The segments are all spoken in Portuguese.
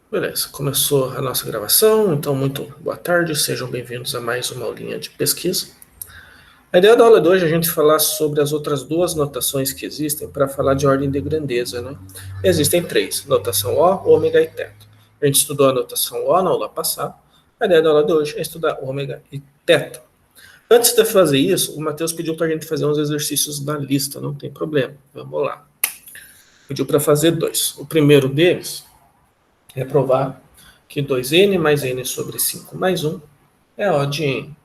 Beleza, começou a nossa gravação, então muito boa tarde, sejam bem-vindos a mais uma aulinha de pesquisa. A ideia da aula de hoje é a gente falar sobre as outras duas notações que existem para falar de ordem de grandeza, né? Existem três, notação O, ômega e teta. A gente estudou a notação O na aula passada, a ideia da aula de hoje é estudar ômega e teta. Antes de fazer isso, o Matheus pediu para a gente fazer uns exercícios na lista, não tem problema, vamos lá. Pediu para fazer dois. O primeiro deles é provar que 2n mais n sobre 5 mais 1 é O de n.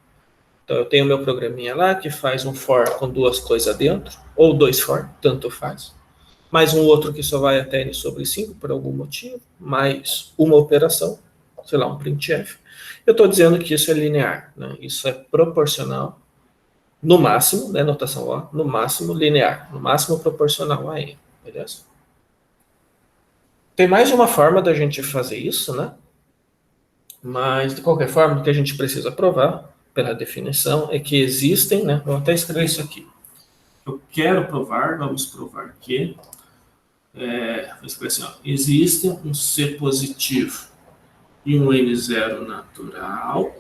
Então eu tenho meu programinha lá que faz um for com duas coisas dentro, ou dois for, tanto faz. Mais um outro que só vai até n sobre 5 por algum motivo, mais uma operação, sei lá, um printf. Eu estou dizendo que isso é linear, né? Isso é proporcional, no máximo, né, notação O, no máximo linear, no máximo proporcional a n, beleza? Tem mais uma forma da gente fazer isso, né? Mas, de qualquer forma, o que a gente precisa provar, pela definição, é que existem, né? Vou até escrever isso aqui. Eu quero provar, vamos provar que, vou escrever assim, ó, existe um C positivo e um N0 natural,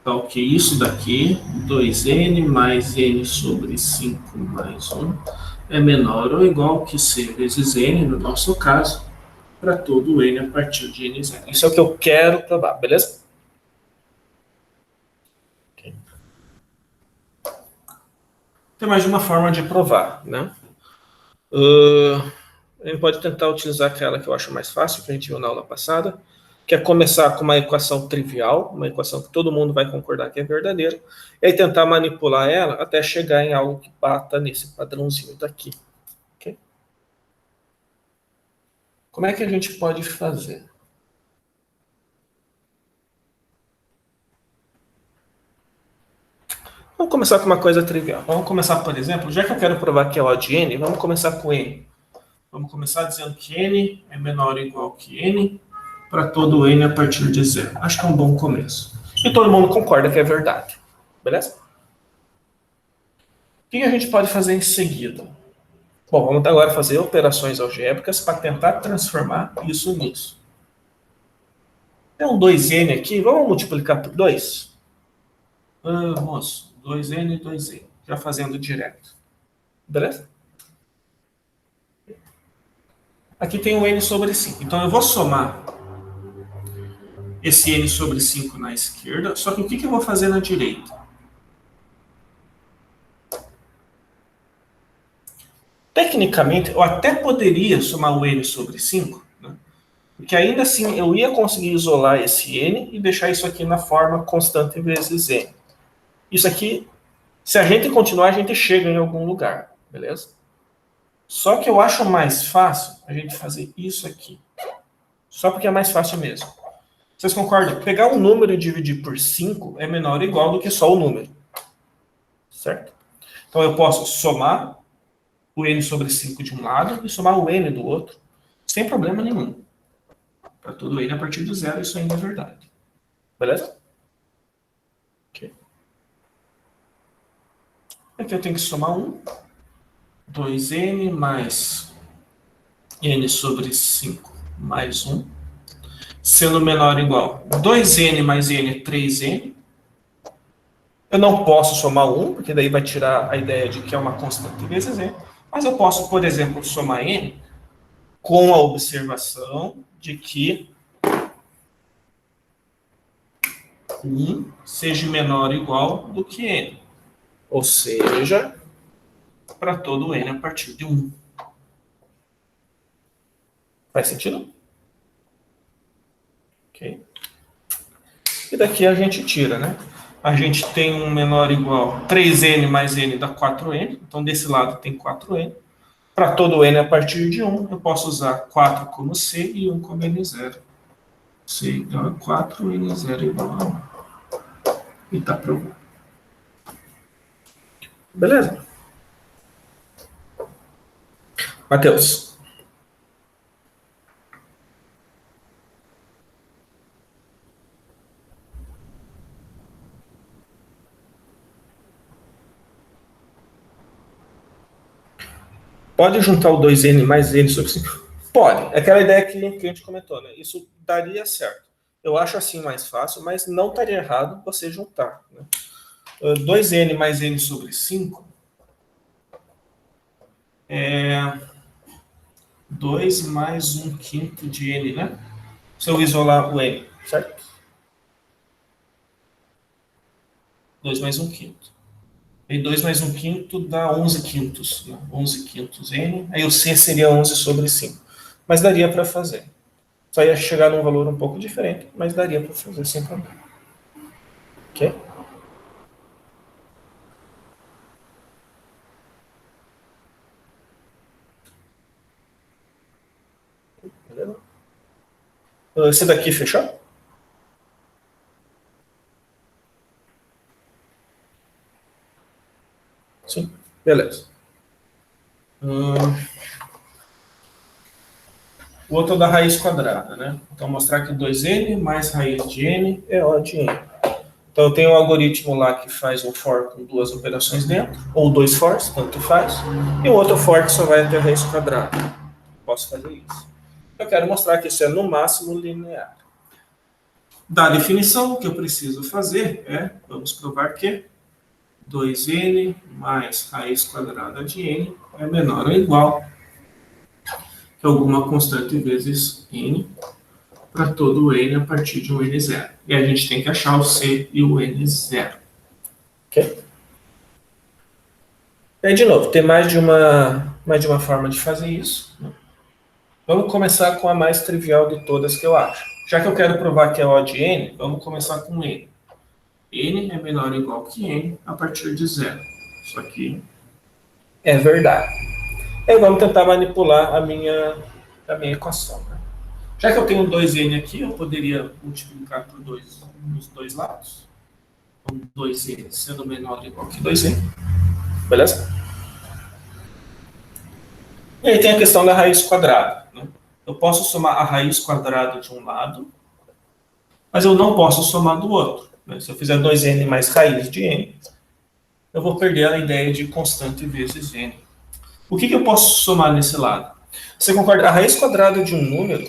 tal que isso daqui, 2n mais n sobre 5 mais 1, é menor ou igual que C vezes n, no nosso caso, para todo n a partir de n0. Isso é o que eu quero provar, beleza? Tem mais de uma forma de provar, né? A gente pode tentar utilizar aquela que eu acho mais fácil, que a gente viu na aula passada, que é começar com uma equação trivial, uma equação que todo mundo vai concordar que é verdadeira, e aí tentar manipular ela até chegar em algo que bata nesse padrãozinho daqui. Okay? Como é que a gente pode fazer? Vamos começar com uma coisa trivial. Vamos começar, por exemplo, já que eu quero provar que é O de n, vamos começar com n. Vamos começar dizendo que n é menor ou igual que n para todo n a partir de zero. Acho que é um bom começo. E todo mundo concorda que é verdade. Beleza? O que a gente pode fazer em seguida? Bom, vamos agora fazer operações algébricas para tentar transformar isso nisso. Tem um 2n aqui, vamos multiplicar por 2? Vamos, 2n e 2n, já fazendo direto. Beleza? Aqui tem o n sobre 5. Então eu vou somar esse n sobre 5 na esquerda, só que o que eu vou fazer na direita? Tecnicamente, eu até poderia somar o n sobre 5, né? Porque ainda assim eu ia conseguir isolar esse n e deixar isso aqui na forma constante vezes n. Isso aqui, se a gente continuar, a gente chega em algum lugar, beleza? Só que eu acho mais fácil a gente fazer isso aqui. Só porque é mais fácil mesmo. Vocês concordam? Pegar um número e dividir por 5 é menor ou igual do que só o número. Certo? Então eu posso somar o n sobre 5 de um lado e somar o n do outro, sem problema nenhum. Para todo n a partir de zero, isso ainda é verdade. Beleza? Ok. Aqui eu tenho que somar 1. 2n mais n sobre 5 mais 1. Sendo menor ou igual 2n mais n, 3n. Eu não posso somar 1, porque daí vai tirar a ideia de que é uma constante vezes n. Mas eu posso, por exemplo, somar n com a observação de que 1 seja menor ou igual do que n. Ou seja, para todo n a partir de 1. Faz sentido? Ok. E daqui a gente tira, né? A gente tem um menor ou igual 3n mais n dá 4n. Então, desse lado tem 4n. Para todo n a partir de 1, eu posso usar 4 como c e 1 como n0. C igual a 4, n0 igual a 1. E está provado. Beleza? Matheus. Pode juntar o 2n mais n sobre 5. Pode. É aquela ideia que a gente comentou, né? Isso daria certo. Eu acho assim mais fácil, mas não estaria errado você juntar. Né? 2n mais n sobre 5 é 2 mais 1 quinto de n, né? Se eu isolar o n, certo? 2 mais 1 quinto. E 2 mais 1 quinto dá 11 quintos. Né? 11 quintos n. Aí o c seria 11 sobre 5. Mas daria para fazer. Só ia chegar num valor um pouco diferente, mas daria para fazer sem problema. Ok? Beleza? Esse daqui fechou? Sim. Beleza. O outro é da raiz quadrada, né? Então, mostrar que 2n mais raiz de n é O de n. Então, eu tenho um algoritmo lá que faz um for com duas operações dentro, ou dois fors, tanto faz, e o outro for que só vai até a raiz quadrada. Posso fazer isso. Eu quero mostrar que isso é, no máximo, linear. Da definição, o que eu preciso fazer é, vamos provar que 2n mais raiz quadrada de n é menor ou igual que alguma constante vezes n para todo o n a partir de um n zero. E a gente tem que achar o c e o n zero. Ok? E aí, de novo, tem mais de uma forma de fazer isso. Né? Vamos começar com a mais trivial de todas que eu acho. Já que eu quero provar que é O de n, vamos começar com n. N é menor ou igual que n a partir de zero. Isso aqui é verdade. E aí vamos tentar manipular a minha equação. Né? Já que eu tenho 2n aqui, eu poderia multiplicar por 2 nos dois lados. Então, 2n sendo menor ou igual que 2n. Beleza? E aí tem a questão da raiz quadrada. Né? Eu posso somar a raiz quadrada de um lado, mas eu não posso somar do outro. Né? Se eu fizer 2n mais raiz de n, eu vou perder a ideia de constante vezes n. O que eu posso somar nesse lado? Você concorda? A raiz quadrada de um número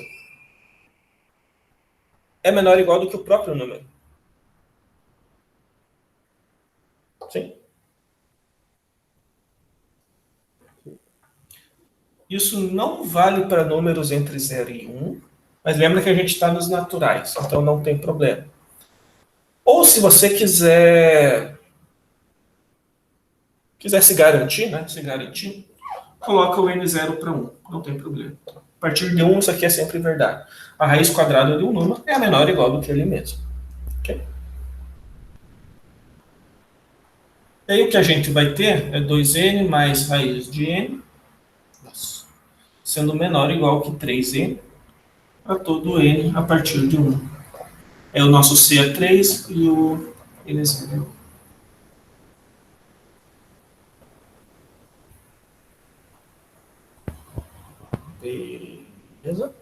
é menor ou igual do que o próprio número. Sim? Isso não vale para números entre 0 e 1, mas lembra que a gente está nos naturais, então não tem problema. Ou se você quiser se garantir, né? Se garantir, coloca o n0 para 1, não tem problema. A partir de 1, isso aqui é sempre verdade. A raiz quadrada de um número é menor ou igual do que ele mesmo. Okay? E aí o que a gente vai ter é 2n mais raiz de n, sendo menor ou igual que 3n a todo n a partir de 1. É o nosso c é 3 e o n zero. Beleza?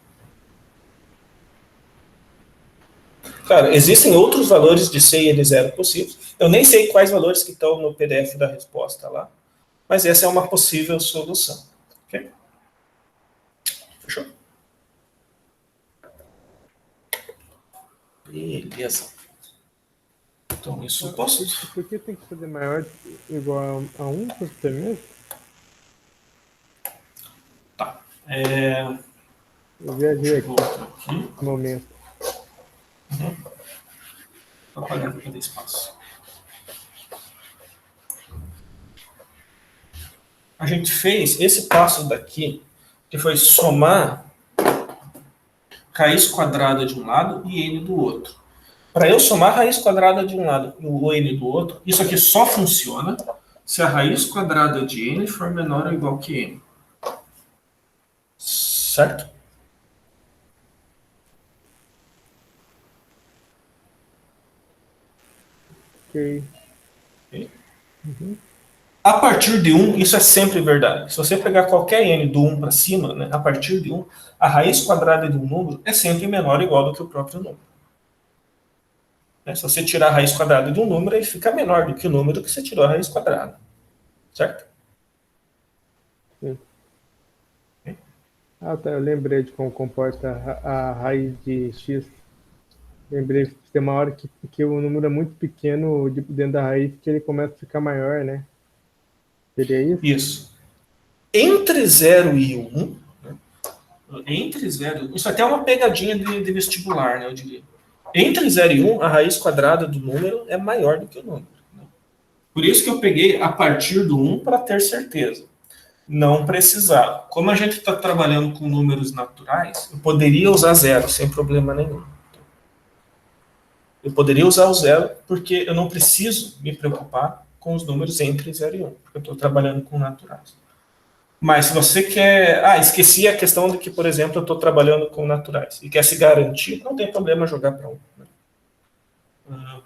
Cara, existem outros valores de C e N0 possíveis. Eu nem sei quais valores que estão no PDF da resposta lá, mas essa é uma possível solução. Ok? Fechou? Beleza. Então, isso eu posso... Por que tem que fazer maior igual a 1 por você mesmo? Tá. Eu viajei aqui aqui. no momento. Vou apagar para espaço. A gente fez esse passo daqui, que foi somar raiz quadrada de um lado e n do outro. Para eu somar a raiz quadrada de um lado e o n do outro, isso aqui só funciona se a raiz quadrada de n for menor ou igual que n. Certo? Ok. Uhum. A partir de 1, isso é sempre verdade. Se você pegar qualquer n do 1 para cima, né, a partir de 1, a raiz quadrada de um número é sempre menor ou igual do que o próprio número. Se você tirar a raiz quadrada de um número, ele fica menor do que o número que você tirou a raiz quadrada. Certo? Sim. Ah, tá, eu lembrei de como comporta a raiz de x. Lembrei que tem uma hora que o número é muito pequeno dentro da raiz que ele começa a ficar maior, né? Seria isso? Isso. Entre 0 e 1, né? Entre 0 isso até é uma pegadinha de vestibular, né, eu diria. Entre 0 e 1, a raiz quadrada do número é maior do que o número. Né? Por isso que eu peguei a partir do 1 para ter certeza. Não precisava. Como a gente está trabalhando com números naturais, eu poderia usar 0 sem problema nenhum. Eu poderia usar o 0 porque eu não preciso me preocupar com os números entre 0 e 1, porque eu estou trabalhando com naturais. Mas se você quer... esqueci a questão de que, por exemplo, eu estou trabalhando com naturais e quer se garantir, não tem problema jogar para 1. Né?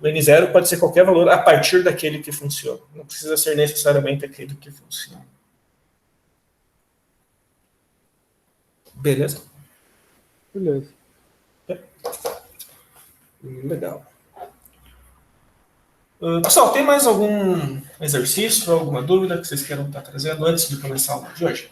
O N0 pode ser qualquer valor a partir daquele que funciona. Não precisa ser necessariamente aquele que funciona. Beleza? Beleza. Legal. Pessoal, tem mais algum exercício, alguma dúvida que vocês queiram estar trazendo antes de começar a aula de hoje?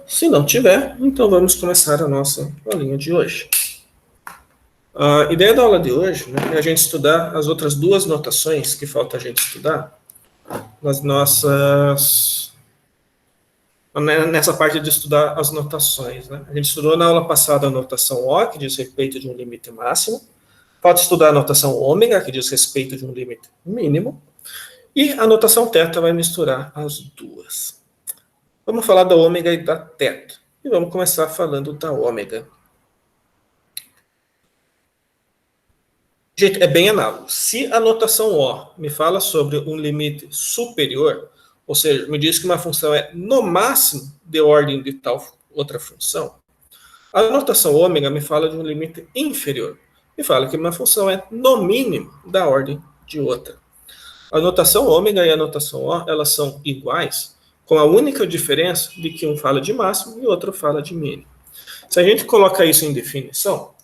Se não tiver, então vamos começar a nossa aulinha de hoje. A ideia da aula de hoje, né, é a gente estudar as outras duas notações que falta a gente estudar nas nossas... nessa parte de estudar as notações. Né? A gente estudou na aula passada a notação O, que diz respeito de um limite máximo. Falta estudar a notação ômega, que diz respeito de um limite mínimo. E a notação θ vai misturar as duas. Vamos falar da ômega e da θ. E vamos começar falando da ômega. Gente, é bem análogo. Se a notação O me fala sobre um limite superior, ou seja, me diz que uma função é no máximo de ordem de tal outra função, a notação ômega me fala de um limite inferior. Me fala que uma função é no mínimo da ordem de outra. A notação ômega e a notação O, elas são iguais, com a única diferença de que um fala de máximo e o outro fala de mínimo. Se a gente coloca isso em definição,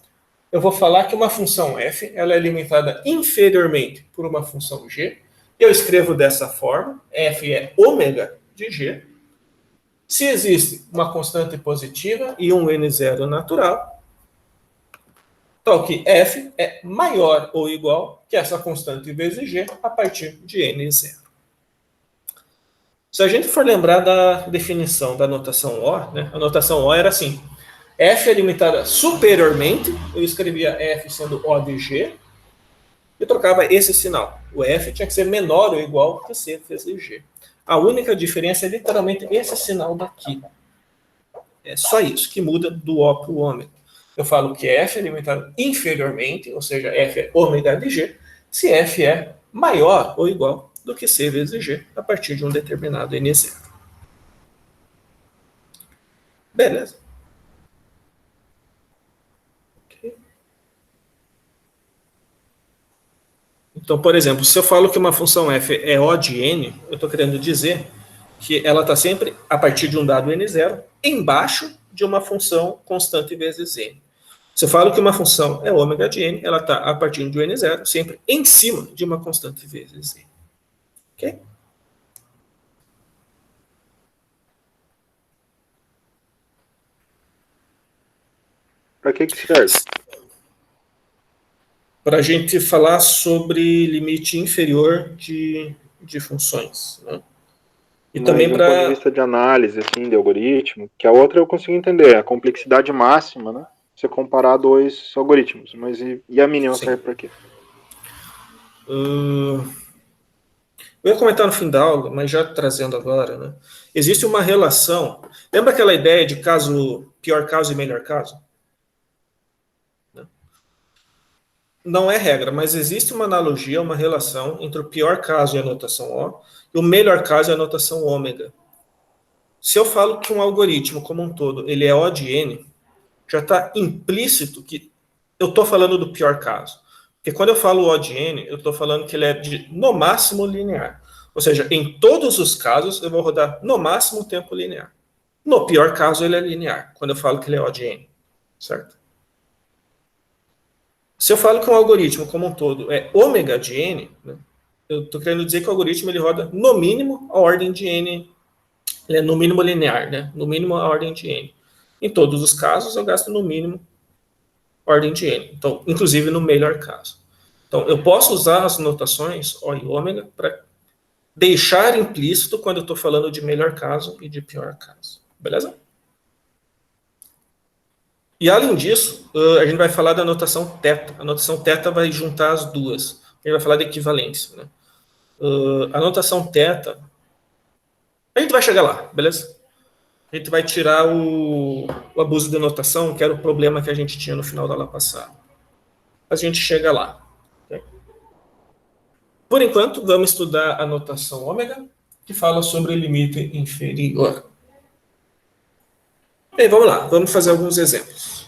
eu vou falar que uma função f ela é limitada inferiormente por uma função g. Eu escrevo dessa forma, f é ômega de g. Se existe uma constante positiva e um n0 natural, tal que f é maior ou igual que essa constante vezes g a partir de n0. Se a gente for lembrar da definição da notação O, né, a notação O era assim: f é limitada superiormente, eu escrevia f sendo O de g, e trocava esse sinal. O f tinha que ser menor ou igual que c vezes g. A única diferença é literalmente esse sinal daqui. É só isso que muda do O para o ômega. Eu falo que f é limitado inferiormente, ou seja, f é ômega de g, se f é maior ou igual do que c vezes g a partir de um determinado n0. Beleza. Então, por exemplo, se eu falo que uma função f é O de n, eu estou querendo dizer que ela está sempre a partir de um dado n0 embaixo de uma função constante vezes n. Se eu falo que uma função é ômega de n, ela está a partir de um n0 sempre em cima de uma constante vezes n. Ok? Para que serve? Para a gente falar sobre limite inferior de funções. Né? E Mas também de um ponto de para... vista de análise, assim, de algoritmo, que a outra eu consigo entender, a complexidade máxima, né? Você comparar dois algoritmos, mas e a mínima serve para quê? Eu ia comentar no fim da aula, mas já trazendo agora, né? Existe uma relação. Lembra aquela ideia de caso, pior caso e melhor caso? Não é regra, mas existe uma analogia, uma relação entre o pior caso e a notação O e o melhor caso e a notação ômega. Se eu falo que um algoritmo como um todo ele é O de n, já está implícito que eu estou falando do pior caso. Porque quando eu falo O de n, eu estou falando que ele é de, no máximo, linear. Ou seja, em todos os casos, eu vou rodar no máximo tempo linear. No pior caso, ele é linear, quando eu falo que ele é O de N, certo? Se eu falo que um algoritmo como um todo é ômega de N, né, eu estou querendo dizer que o algoritmo ele roda no mínimo a ordem de N, ele é no mínimo linear, né? No mínimo a ordem de N. Em todos os casos, eu gasto no mínimo ordem de N. Então, inclusive no melhor caso. Então, eu posso usar as notações O e ômega para deixar implícito quando eu estou falando de melhor caso e de pior caso. Beleza? E além disso, a gente vai falar da notação θ. A notação θ vai juntar as duas. A gente vai falar de equivalência. Né? A notação θ, a gente vai chegar lá, beleza? A gente vai tirar o abuso de notação, que era o problema que a gente tinha no final da aula passada. A gente chega lá. Okay? Por enquanto, vamos estudar a notação ômega, que fala sobre o limite inferior. Bem, vamos lá, vamos fazer alguns exemplos.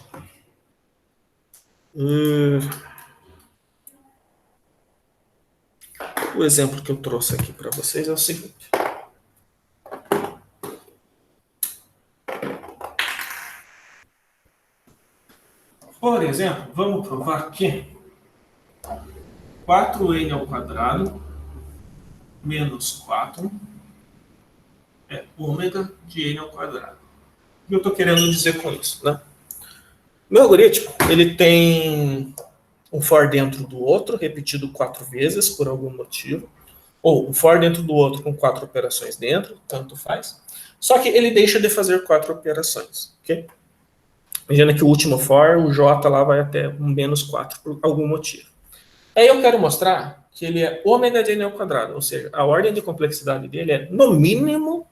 O exemplo que eu trouxe aqui para vocês é o seguinte. Por exemplo, vamos provar que 4n ao quadrado menos 4 é ômega de n ao quadrado. O que eu estou querendo dizer com isso? Né? Meu algoritmo ele tem um for dentro do outro, repetido 4 vezes por algum motivo, ou um for dentro do outro com 4 operações dentro, tanto faz. Só que ele deixa de fazer 4 operações. Okay? Imagina que o último for, o j lá vai até um menos 4 por algum motivo. Aí eu quero mostrar que ele é ômega de n ao quadrado, ou seja, a ordem de complexidade dele é no mínimo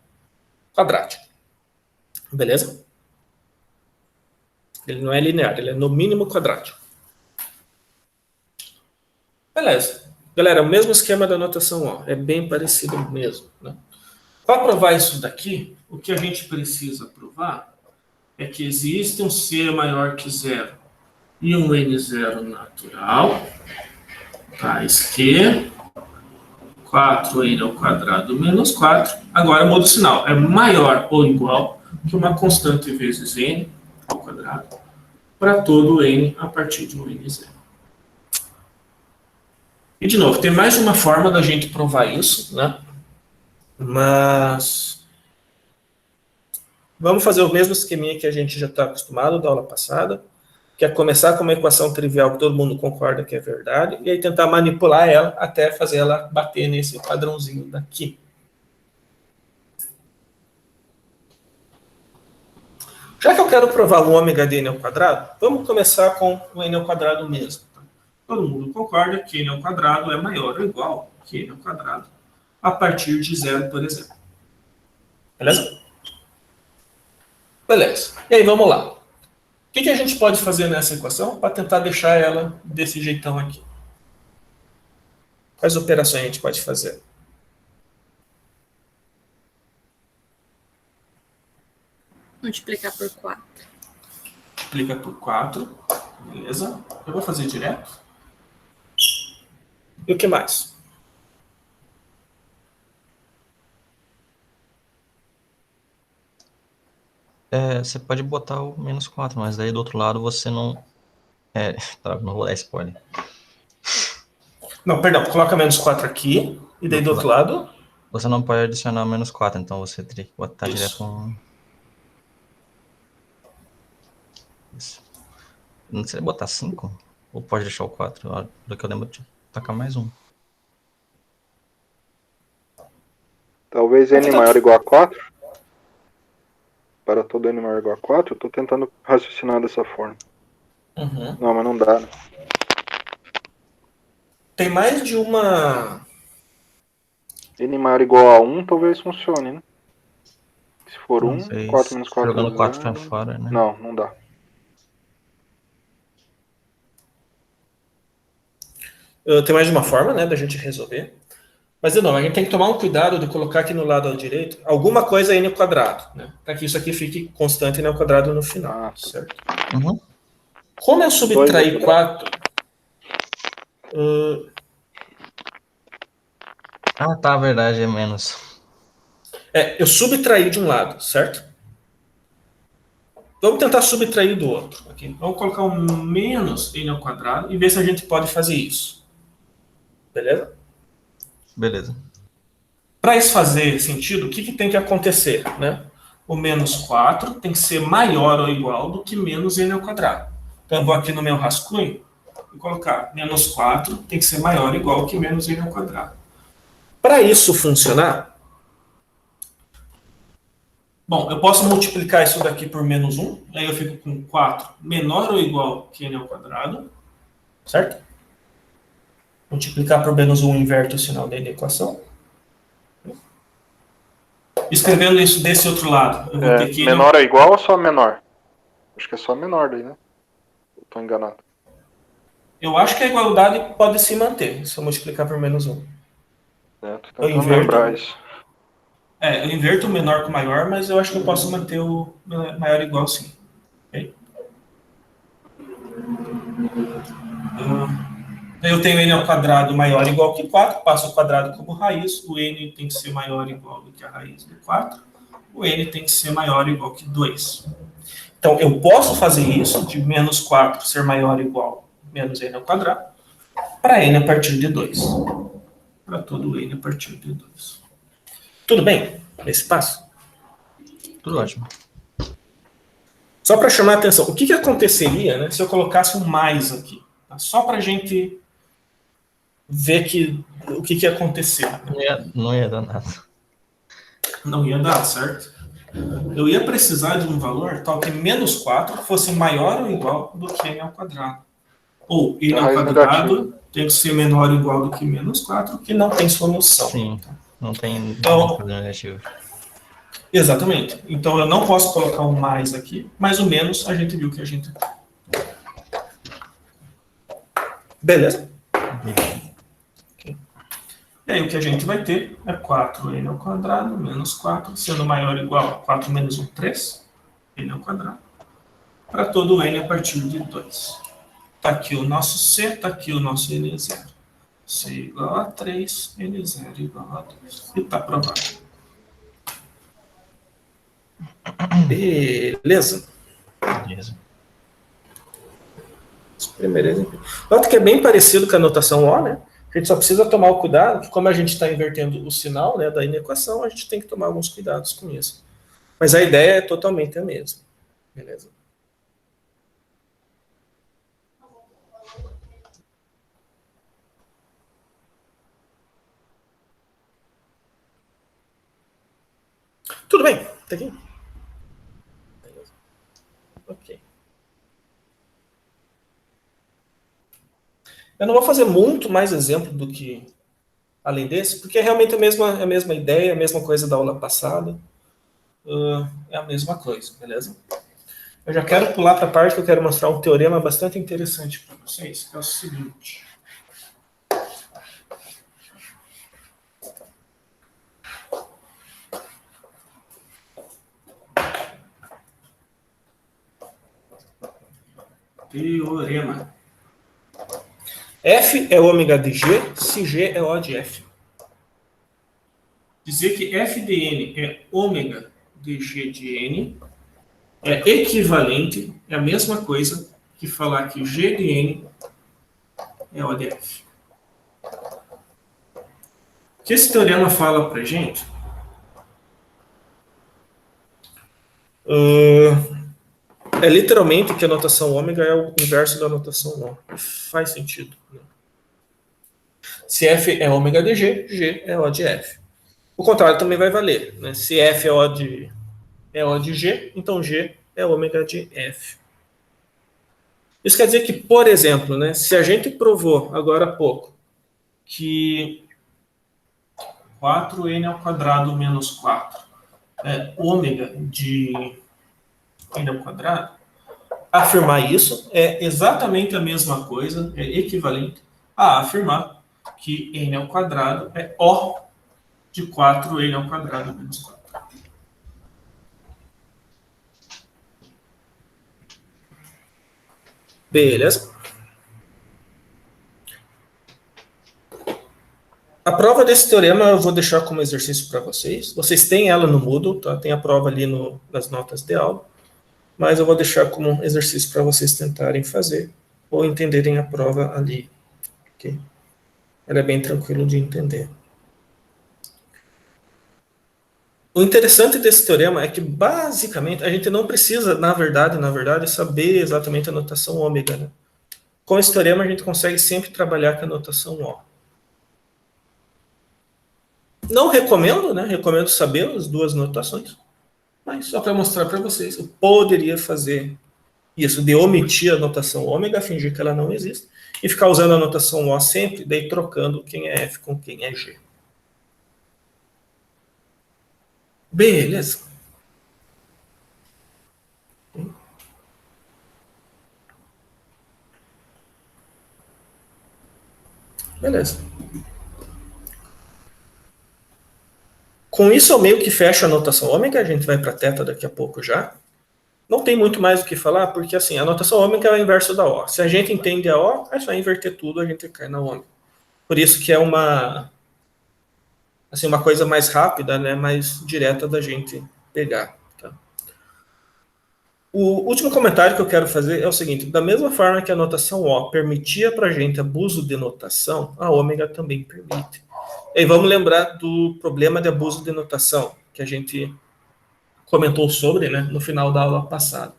quadrática. Beleza? Ele não é linear, ele é no mínimo quadrático. Beleza. Galera, o mesmo esquema da notação, ó, é bem parecido mesmo. Né? Para provar isso daqui, o que a gente precisa provar é que existe um C maior que zero e um N0 natural, tais que 4n ao quadrado menos 4, agora muda o sinal, é maior ou igual que uma constante vezes n ao quadrado para todo n a partir de um n0. E de novo, tem mais uma forma da gente provar isso, né? Mas vamos fazer o mesmo esqueminha que a gente já está acostumado da aula passada, que é começar com uma equação trivial que todo mundo concorda que é verdade, e aí tentar manipular ela até fazer ela bater nesse padrãozinho daqui. Já que eu quero provar o ômega de n ao quadrado, vamos começar com o n ao quadrado mesmo. Todo mundo concorda que n ao quadrado é maior ou igual que n ao quadrado a partir de zero, por exemplo. Beleza? Beleza. E aí, vamos lá. O que a gente pode fazer nessa equação para tentar deixar ela desse jeitão aqui? Quais operações a gente pode fazer? Multiplicar por 4. Multiplica por 4. Beleza. Eu vou fazer direto. E o que mais? Você pode botar o menos 4, mas daí do outro lado você não... tá, não vou dar spoiler. Não, perdão. Coloca menos 4 aqui. E daí do outro lado? Você não pode adicionar menos 4, então você teria que botar Isso. direto um... Isso. Não sei botar 5? Ou pode deixar o 4? Do que eu lembro de tacar mais um. Talvez n maior ou igual a 4. Para todo n maior ou igual a 4, eu estou tentando raciocinar dessa forma. Uhum. Não, mas não dá, né? Tem mais de uma... N maior ou igual a 1 talvez funcione, né? Se for 1, 4 menos 4 jogando é 4 zero. pra fora, né? Não, não dá. Tem mais de uma forma, né, da gente resolver. Mas, de novo, a gente tem que tomar um cuidado de colocar aqui no lado ao direito alguma coisa n ao quadrado, né? Para que isso aqui fique constante n ao quadrado no final, certo? Uhum. Como eu subtraí 4... Ah, tá, verdade, é menos. eu subtraí de um lado, certo? Vamos tentar subtrair do outro. Aqui. Vamos colocar um menos n ao quadrado e ver se a gente pode fazer isso. Beleza? Beleza. Para isso fazer sentido, o que tem que acontecer? Né? O menos 4 tem que ser maior ou igual do que menos n ao quadrado. Então eu vou aqui no meu rascunho e colocar menos 4 tem que ser maior ou igual que menos n ao quadrado. Para isso funcionar, bom, eu posso multiplicar isso daqui por menos 1, aí eu fico com 4 menor ou igual que n ao quadrado, certo? Multiplicar por menos 1 inverte o sinal da equação. Escrevendo isso desse outro lado, eu vou ter que... Menor ou igual ou só menor? Acho que é só menor daí, né? Estou enganado. Eu acho que a igualdade pode se manter, se eu multiplicar por menos 1. Tô tentando lembrar isso. Eu inverto o menor com o maior, mas eu acho que eu posso manter o maior igual sim. Okay? Eu tenho n ao quadrado maior ou igual que 4, passo o quadrado como raiz, o n tem que ser maior ou igual do que a raiz de 4, o n tem que ser maior ou igual que 2. Então, eu posso fazer isso de menos 4 ser maior ou igual a menos n ao quadrado, para n a partir de 2. Para todo n a partir de 2. Tudo bem? Nesse passo? Tudo ótimo. Só para chamar a atenção, o que aconteceria, né, se eu colocasse um mais aqui? Tá? Só para a gente ver o que ia acontecer. Né? Não ia dar nada. Não ia dar, certo? Eu ia precisar de um valor tal que menos 4 fosse maior ou igual do que n ao quadrado. Ou n ao quadrado tem que ser menor ou igual do que menos 4, que não tem solução. Sim, não tem então, negativo. Exatamente. Então eu não posso colocar um mais aqui, mas o menos a gente viu que a gente... Beleza? Okay. E aí o que a gente vai ter é 4n ao quadrado menos 4, sendo maior ou igual a 4 menos 1, 3, n ao quadrado, para todo n a partir de 2. Está aqui o nosso c, está aqui o nosso n0. C igual a 3, n0 igual a 2. E está provado. Beleza? Beleza. Primeiro exemplo. Nota que é bem parecido com a notação O, né? A gente só precisa tomar o cuidado que, como a gente está invertendo o sinal, né, da inequação, a gente tem que tomar alguns cuidados com isso. Mas a ideia é totalmente a mesma. Beleza? Tudo bem? Tá aqui? Ok. Eu não vou fazer muito mais exemplo do que além desse, porque é realmente a mesma ideia, a mesma coisa da aula passada. É a mesma coisa, beleza? Eu já quero pular para a parte que eu quero mostrar um teorema bastante interessante para vocês, que é o seguinte. Teorema. F é ômega de G, se G é O de F. Dizer que F de N é ômega de G de N é equivalente, é a mesma coisa que falar que G de N é O de F. O que esse teorema fala pra gente? É literalmente que a notação ômega é o inverso da notação O. Faz sentido. Né? Se F é ômega de G, G é O de F. O contrário também vai valer. Né? Se F é O de G, então G é ômega de F. Isso quer dizer que, por exemplo, né, se a gente provou agora há pouco que 4n ao quadrado menos 4 é ômega de n ao quadrado, afirmar isso é exatamente a mesma coisa, é equivalente a afirmar que n ao quadrado é O de 4n ao quadrado menos 4. Beleza? A prova desse teorema eu vou deixar como exercício para vocês. Vocês têm ela no Moodle, tá? Tem a prova ali nas notas de aula. mas eu vou deixar como exercício para vocês tentarem fazer ou entenderem a prova ali. Okay? Ela é bem tranquilo de entender. O interessante desse teorema é que, basicamente, a gente não precisa, na verdade, saber exatamente a notação ômega. Né? Com esse teorema, a gente consegue sempre trabalhar com a notação O. Não recomendo, né? Recomendo saber as duas notações, mas só para mostrar para vocês, eu poderia fazer isso, de omitir a notação ômega, fingir que ela não existe, e ficar usando a notação O sempre, daí trocando quem é F com quem é G. Beleza. Beleza. Com isso, eu meio que fecho a notação ômega, a gente vai para θ daqui a pouco já. Não tem muito mais o que falar, porque assim, a notação ômega é o inverso da O. Se a gente entende a O, é só inverter tudo, a gente cai na ômega. Por isso que é uma coisa mais rápida, né, mais direta da gente pegar. Tá? O último comentário que eu quero fazer é o seguinte: da mesma forma que a notação O permitia para a gente abuso de notação, a ômega também permite. E aí vamos lembrar do problema de abuso de notação, que a gente comentou sobre, né, no final da aula passada. Não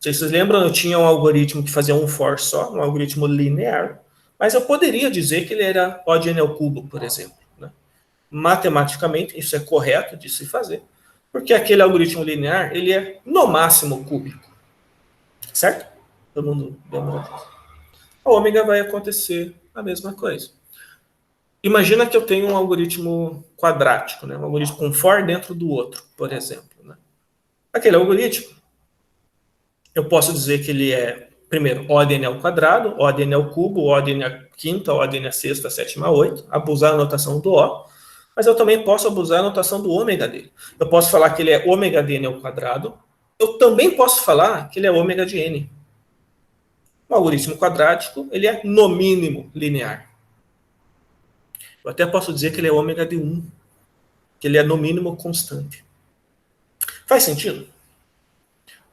sei se vocês lembram, eu tinha um algoritmo que fazia um for só, um algoritmo linear, mas eu poderia dizer que ele era O de n ao cubo, por exemplo. Né? Matematicamente, isso é correto de se fazer, porque aquele algoritmo linear, ele é no máximo cúbico. Certo? Todo mundo lembra disso. A ômega vai acontecer a mesma coisa. Imagina que eu tenho um algoritmo quadrático, né? Um algoritmo com for dentro do outro, por exemplo. Né? Aquele algoritmo, eu posso dizer que ele é, primeiro, O de n ao quadrado, O de n ao cubo, O de n à quinta, O de n à sexta, sétima, 8, abusar a notação do O, mas eu também posso abusar a notação do ômega dele. Eu posso falar que ele é ômega de n ao quadrado, eu também posso falar que ele é ômega de n. O algoritmo quadrático, ele é no mínimo linear. Eu até posso dizer que ele é ômega de 1, que ele é no mínimo constante. Faz sentido?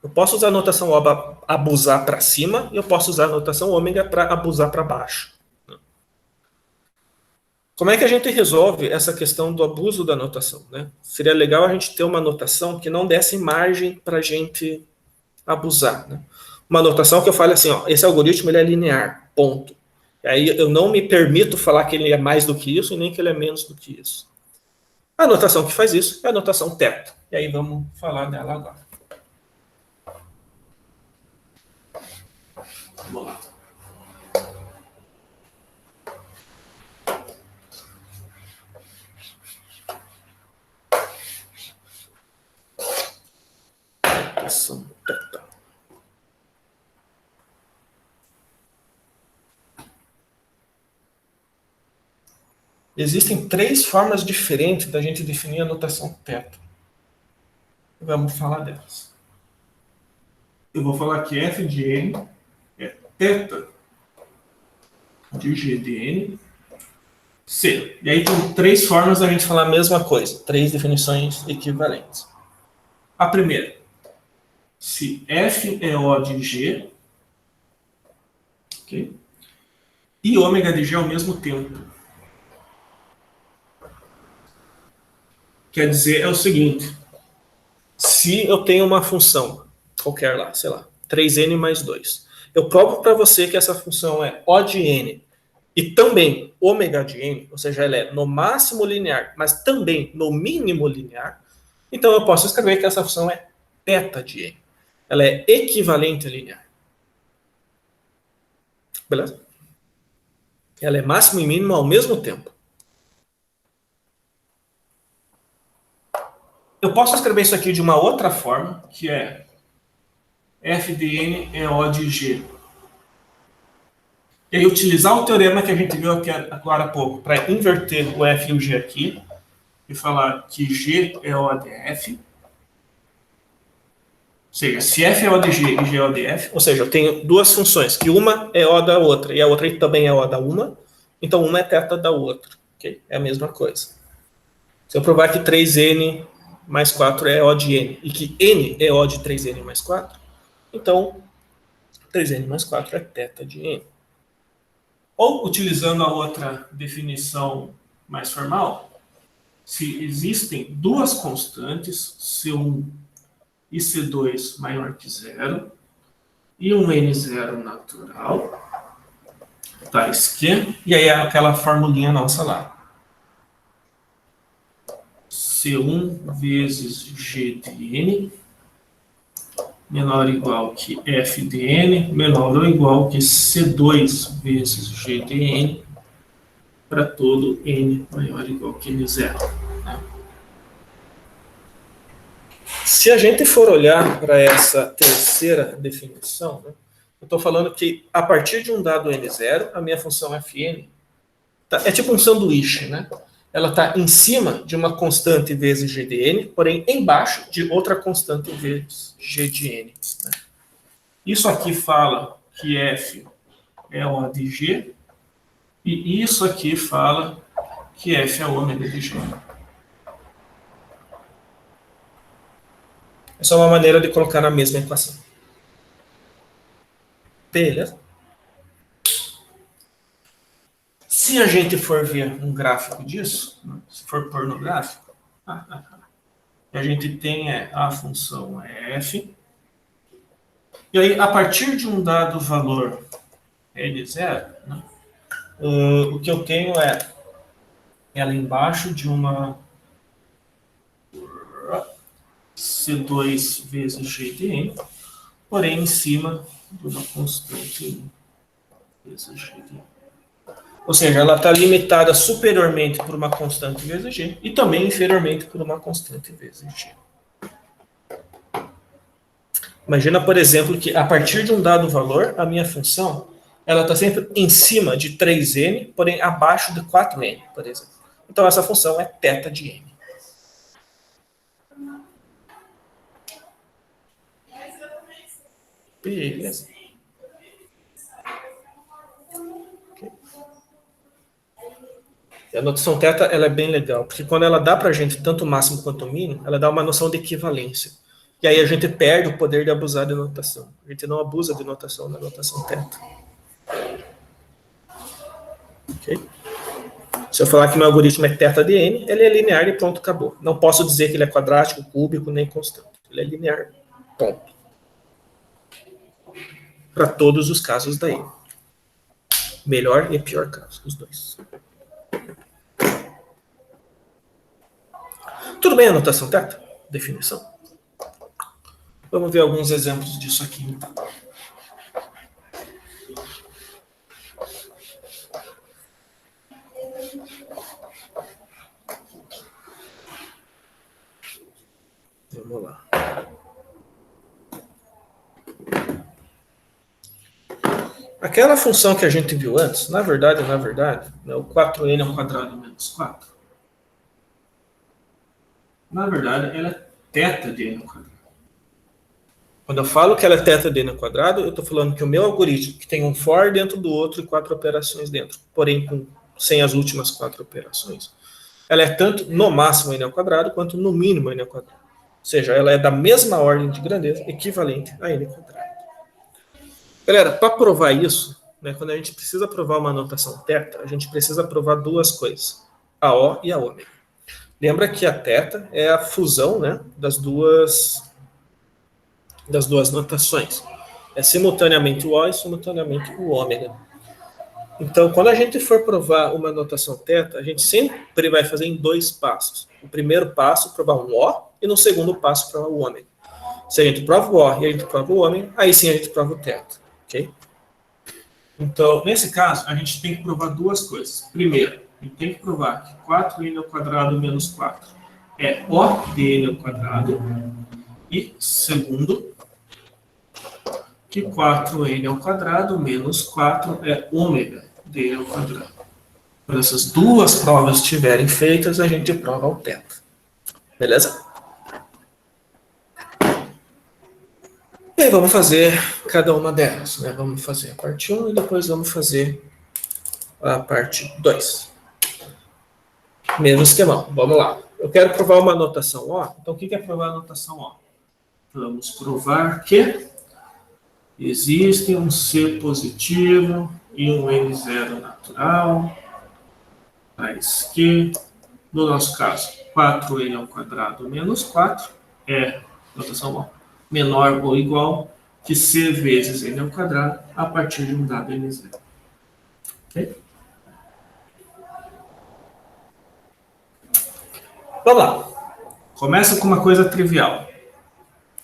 Eu posso usar a notação O para abusar para cima e eu posso usar a notação ômega para abusar para baixo. Como é que a gente resolve essa questão do abuso da notação? Né? Seria legal a gente ter uma notação que não desse margem para a gente abusar. Né? Uma notação que eu fale assim, ó, esse algoritmo ele é linear, ponto. E aí eu não me permito falar que ele é mais do que isso e nem que ele é menos do que isso. A notação que faz isso é a notação θ. E aí vamos falar dela agora. Vamos lá. Notação θ. Existem 3 formas diferentes da gente definir a notação θ. Vamos falar delas. Eu vou falar que f de n é θ de g de n c. E aí tem 3 formas da gente falar a mesma coisa, 3 definições equivalentes. A primeira, se f é O de g, okay, e ômega de g ao mesmo tempo. Quer dizer, é o seguinte, se eu tenho uma função qualquer lá, sei lá, 3n mais 2, eu provo para você que essa função é O de n e também ômega de n, ou seja, ela é no máximo linear, mas também no mínimo linear, então eu posso escrever que essa função é θ de n. Ela é equivalente a linear. Beleza? Ela é máximo e mínimo ao mesmo tempo. Eu posso escrever isso aqui de uma outra forma, que é f de n é O de g. E aí utilizar o teorema que a gente viu aqui agora há pouco, para inverter o f e o g aqui, e falar que g é O de f. Ou seja, se f é O de g e g é O de f, ou seja, eu tenho 2 funções, que uma é O da outra, e a outra também é O da uma, então uma é θ da outra. Okay? É a mesma coisa. Se eu provar que 3n mais 4 é O de N, e que N é O de 3N mais 4, então 3N mais 4 é θ de N. Ou, utilizando a outra definição mais formal, se existem duas constantes, C1 e C2 maior que zero, e um N0 natural, tais que, e aí é aquela formulinha nossa lá. C1 vezes G de N menor ou igual que F de N menor ou igual que C2 vezes G de N para todo N maior ou igual que N0. Né? Se a gente for olhar para essa terceira definição, né, eu estou falando que a partir de um dado N0, a minha função Fn é tipo um sanduíche, né? Ela está em cima de uma constante vezes g de n, porém embaixo de outra constante vezes g de n. Né? Isso aqui fala que f é O de g, e isso aqui fala que f é ômega de g. É só uma maneira de colocar na mesma equação. Beleza? Se a gente for ver um gráfico disso, se for pôr no gráfico, a gente tem a função f, e aí a partir de um dado valor N0, né, o que eu tenho é ela embaixo de uma C2 vezes G de N, porém em cima de uma constante vezes G de N. Ou seja, ela está limitada superiormente por uma constante vezes g e também inferiormente por uma constante vezes g. Imagina, por exemplo, que a partir de um dado valor, a minha função ela está sempre em cima de 3n, porém abaixo de 4n, por exemplo. Então essa função é θ de n. Beleza. A notação θ ela é bem legal, porque quando ela dá para a gente tanto o máximo quanto o mínimo, ela dá uma noção de equivalência. E aí a gente perde o poder de abusar de notação. A gente não abusa de notação na notação θ. Okay? Se eu falar que meu algoritmo é θ de n, ele é linear e pronto, acabou. Não posso dizer que ele é quadrático, cúbico, nem constante. Ele é linear, ponto. Para todos os casos daí. Melhor e pior caso, os dois. Tudo bem a notação θ? Definição? Vamos ver alguns exemplos disso aqui, então. Vamos lá. Aquela função que a gente viu antes, na verdade, né, o 4n ao quadrado menos 4, na verdade, ela é θ de n ao quadrado. Quando eu falo que ela é θ de n ao quadrado, eu estou falando que o meu algoritmo, que tem um for dentro do outro e 4 operações dentro, porém sem as últimas 4 operações, ela é tanto no máximo n ao quadrado, quanto no mínimo n ao quadrado. Ou seja, ela é da mesma ordem de grandeza, equivalente a n ao quadrado. Galera, para provar isso, né, quando a gente precisa provar uma notação θ, a gente precisa provar duas coisas, a O e a ômega. Lembra que a θ é a fusão, né, das duas notações. É simultaneamente o O e simultaneamente o ômega. Então, quando a gente for provar uma notação θ, a gente sempre vai fazer em dois passos. O primeiro passo, provar um O, e no segundo passo, provar o ômega. Se a gente prova o O e a gente prova o ômega, aí sim a gente prova o θ. Ok? Então, nesse caso, a gente tem que provar duas coisas. Primeiro, a gente tem que provar que 4n ao quadrado menos 4 é O de n ao quadrado. E, segundo, que 4n ao quadrado menos 4 é ômega de n ao quadrado. Quando essas duas provas estiverem feitas, a gente prova o θ. Beleza? E aí vamos fazer cada uma delas, né? Vamos fazer a parte 1 e depois vamos fazer a parte 2. Mesmo esquemão, vamos lá. Eu quero provar uma notação O. Então, o que é provar a notação O? Vamos provar que existe um C positivo e um N0 natural, tais que, no nosso caso, 4N ao quadrado menos 4 é, notação O, menor ou igual que C vezes N ao quadrado a partir de um dado N0. Ok? Vamos lá. Começa com uma coisa trivial.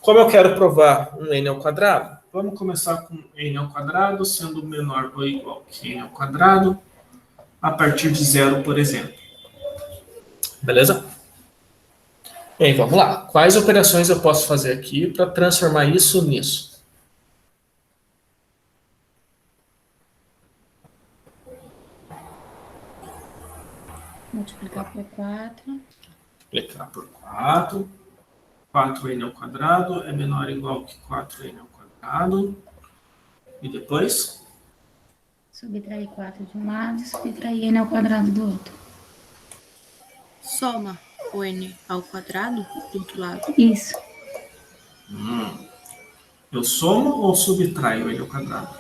Como eu quero provar um n ao quadrado, vamos começar com n ao quadrado sendo menor ou igual que n ao quadrado a partir de 0, por exemplo. Beleza? E aí, vamos lá. Quais operações eu posso fazer aqui para transformar isso nisso? Multiplicar por 4. Multiplicar por 4. 4n ao quadrado é menor ou igual que 4n ao quadrado. E depois? Subtrair 4 de um lado e subtrair n ao quadrado do outro. Soma o n ao quadrado do outro lado. Isso. Eu somo ou subtraio n ao quadrado?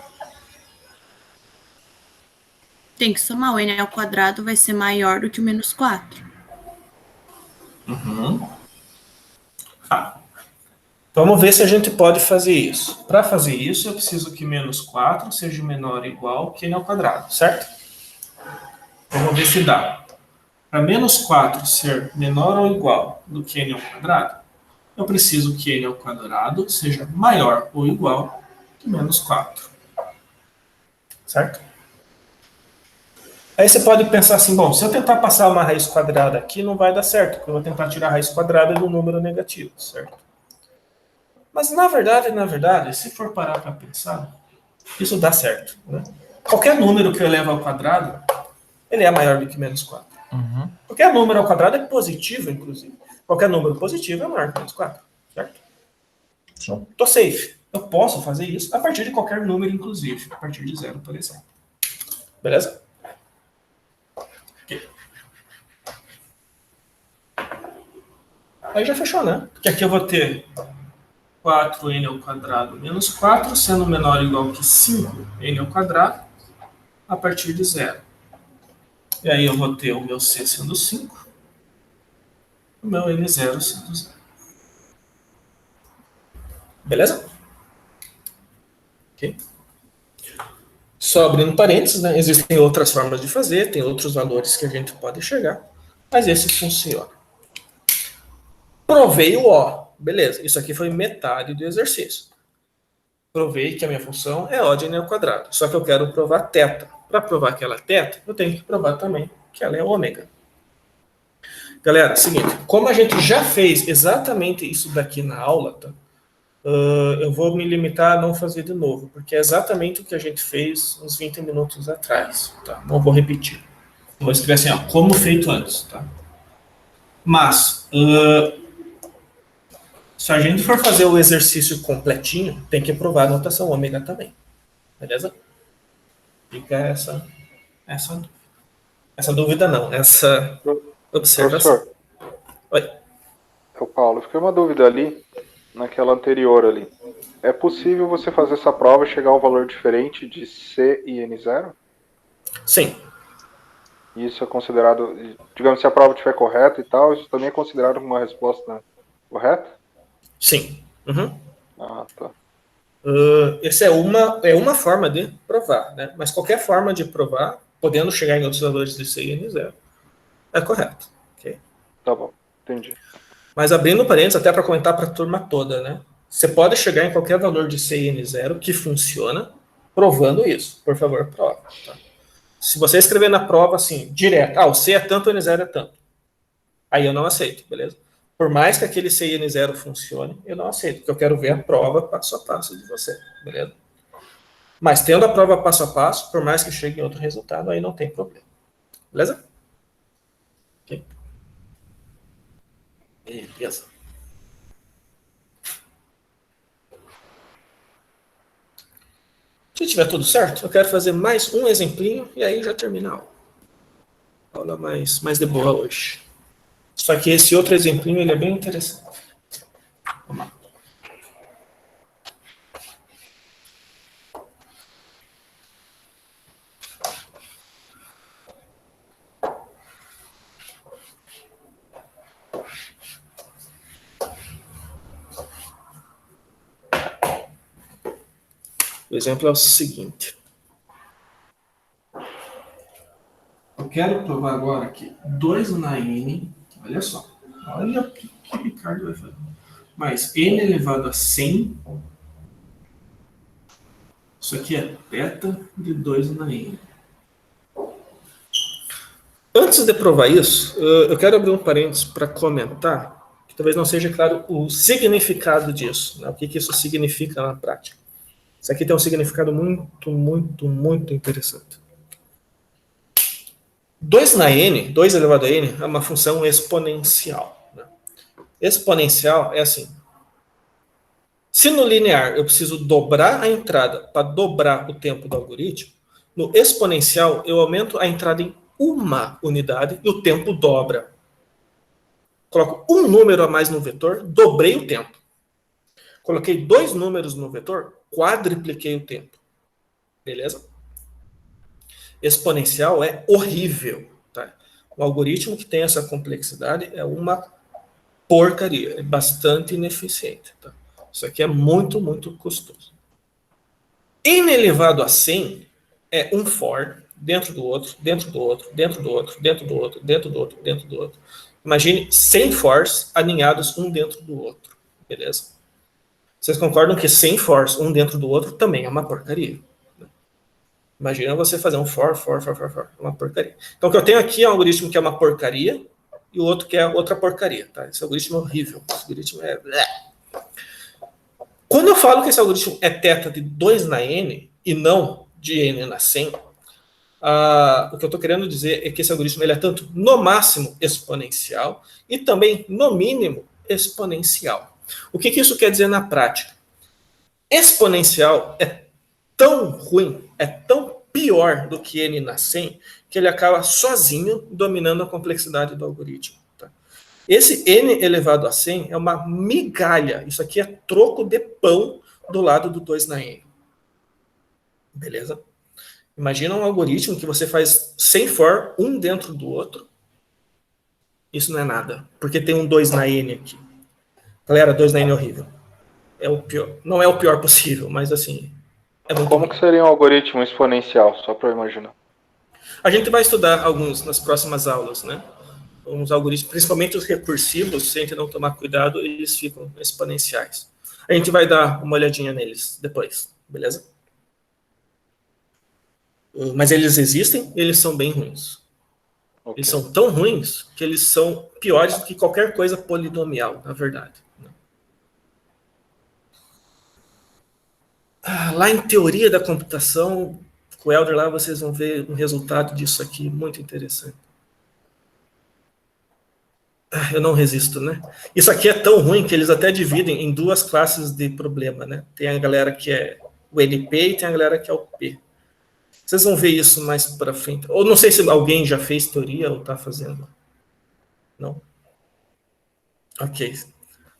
Tem que somar o n ao quadrado, vai ser maior do que o menos 4. Tá. Vamos ver se a gente pode fazer isso. Para fazer isso, eu preciso que menos 4 seja menor ou igual que n ao quadrado, certo? Vamos ver se dá. Para menos 4 ser menor ou igual do que n ao quadrado, eu preciso que n ao quadrado seja maior ou igual que menos 4. Certo? Aí você pode pensar assim, bom, se eu tentar passar uma raiz quadrada aqui, não vai dar certo, porque eu vou tentar tirar a raiz quadrada de um número negativo, certo? Mas, na verdade, se for parar para pensar, isso dá certo. Né? Qualquer número que eu elevo ao quadrado, ele é maior do que menos 4. Qualquer número ao quadrado é positivo, inclusive. Qualquer número positivo é maior que menos 4, certo? Então, tô safe. Eu posso fazer isso a partir de qualquer número, inclusive. A partir de 0, por exemplo. Beleza? Okay. Aí já fechou, né? Porque aqui eu vou ter 4n ao quadrado menos 4, sendo menor ou igual que 5n ao quadrado, a partir de 0. E aí eu vou ter o meu c sendo 5, o meu n0 sendo 0. Beleza? Ok. Só abrindo parênteses, né? Existem outras formas de fazer, tem outros valores que a gente pode chegar, mas esse funciona. Provei o O. Beleza, isso aqui foi metade do exercício. Provei que a minha função é O de n ao quadrado. Só que eu quero provar θ. Para provar que ela é θ, eu tenho que provar também que ela é ômega. Galera, seguinte, como a gente já fez exatamente isso daqui na aula, tá? Eu vou me limitar a não fazer de novo, porque é exatamente o que a gente fez uns 20 minutos atrás. Tá? Não vou repetir. Vou escrever assim, ó, como feito antes. Tá? Mas, se a gente for fazer o exercício completinho, tem que provar a notação ômega também. Beleza? Fica essa dúvida não, essa observação. Professor, Oi. é o Paulo. Fiquei uma dúvida ali, naquela anterior ali. É possível você fazer essa prova e chegar a um valor diferente de C e N0? Sim. Isso é considerado, digamos, se a prova estiver correta e tal, isso também é considerado uma resposta correta? Sim. Uhum. Ah, tá. Essa é uma forma de provar, né? Mas qualquer forma de provar, podendo chegar em outros valores de C e N0, é correto. Okay? Tá bom, entendi. Mas abrindo parênteses, até para comentar para a turma toda, né? Você pode chegar em qualquer valor de C e N0 que funciona, provando isso. Por favor, prova. Tá? Se você escrever na prova assim, direto, o C é tanto, o N0 é tanto. Aí eu não aceito, beleza? Por mais que aquele C e N0 funcione, eu não aceito, porque eu quero ver a prova passo a passo de você, beleza? Mas tendo a prova passo a passo, por mais que chegue em outro resultado, aí não tem problema. Beleza? Ok. Beleza. Se tiver tudo certo, eu quero fazer mais um exemplinho e aí já termina a aula. Aula mais de boa hoje. Só que esse outro exemplinho ele é bem interessante. Vamos lá. O exemplo é o seguinte. Eu quero provar agora que 2 na n, olha só, olha o que o Ricardo vai fazer. Mais n elevado a 100, isso aqui é θ de 2 na n. Antes de provar isso, eu quero abrir um parênteses para comentar, que talvez não seja claro o significado disso, né? O que isso significa na prática. Isso aqui tem um significado muito, muito, muito interessante. 2 na n, 2 elevado a n, é uma função exponencial. Né? Exponencial é assim. Se no linear eu preciso dobrar a entrada para dobrar o tempo do algoritmo, no exponencial eu aumento a entrada em uma unidade e o tempo dobra. Coloco um número a mais no vetor, dobrei o tempo. Coloquei 2 números no vetor, quadripliquei o tempo. Beleza? Exponencial é horrível. Tá? Um algoritmo que tem essa complexidade é uma porcaria. É bastante ineficiente. Tá? Isso aqui é muito, muito custoso. N elevado a 100 é um for dentro do outro, dentro do outro, dentro do outro, dentro do outro, dentro do outro, dentro do outro. Imagine 100 fors alinhados um dentro do outro. Beleza? Vocês concordam que 100 fors um dentro do outro também é uma porcaria? Imagina você fazer um for, uma porcaria. Então, o que eu tenho aqui é um algoritmo que é uma porcaria e o outro que é outra porcaria. Tá? Esse algoritmo é horrível. Esse algoritmo é... Quando eu falo que esse algoritmo é θ de 2 na n e não de n na 100, o que eu estou querendo dizer é que esse algoritmo ele é tanto no máximo exponencial e também no mínimo exponencial. O que isso quer dizer na prática? Exponencial é tão ruim, é tão pior do que n na 100, que ele acaba sozinho dominando a complexidade do algoritmo. Tá? Esse n elevado a 100 é uma migalha. Isso aqui é troco de pão do lado do 2 na n. Beleza? Imagina um algoritmo que você faz 100 for, um dentro do outro. Isso não é nada, porque tem um 2 na n aqui. Galera, 2 na n é horrível. É o pior. Não é o pior possível, mas assim... É muito Como ruim. que seria um algoritmo exponencial, só para eu imaginar? A gente vai estudar alguns nas próximas aulas, né? Uns algoritmos, principalmente os recursivos, se a gente não tomar cuidado, eles ficam exponenciais. A gente vai dar uma olhadinha neles depois, beleza? Mas eles existem e eles são bem ruins. Okay. Eles são tão ruins que eles são piores do que qualquer coisa polinomial, na verdade. Lá em teoria da computação, com o Helder lá, vocês vão ver um resultado disso aqui muito interessante. Eu não resisto, né? Isso aqui é tão ruim que eles até dividem em 2 classes de problema, né? Tem a galera que é o NP e tem a galera que é o P. Vocês vão ver isso mais para frente. Ou não sei se alguém já fez teoria ou está fazendo. Não? Ok.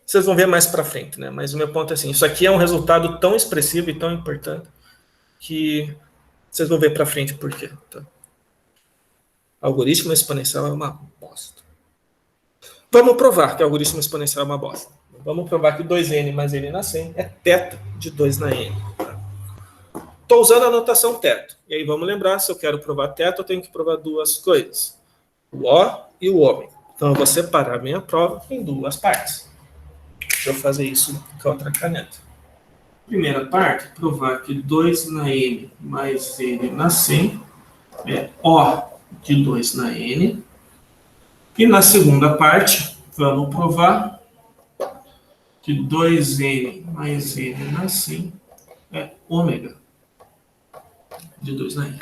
Vocês vão ver mais para frente, né? Mas o meu ponto é assim, isso aqui é um resultado tão expressivo e tão importante que vocês vão ver para frente por quê. Tá? Algoritmo exponencial é uma bosta. Vamos provar que o algoritmo exponencial é uma bosta. Vamos provar que 2n mais n na 100 é θ de 2 na n. Estou usando a notação θ. E aí vamos lembrar, se eu quero provar θ, eu tenho que provar 2 coisas. O O e o ω. Então eu vou separar a minha prova em 2 partes. Deixa eu fazer isso com outra caneta. Primeira parte, provar que 2 na n mais n na 100 é O de 2 na n. E na segunda parte, vamos provar que 2n mais n na 100 é ômega de 2 na n.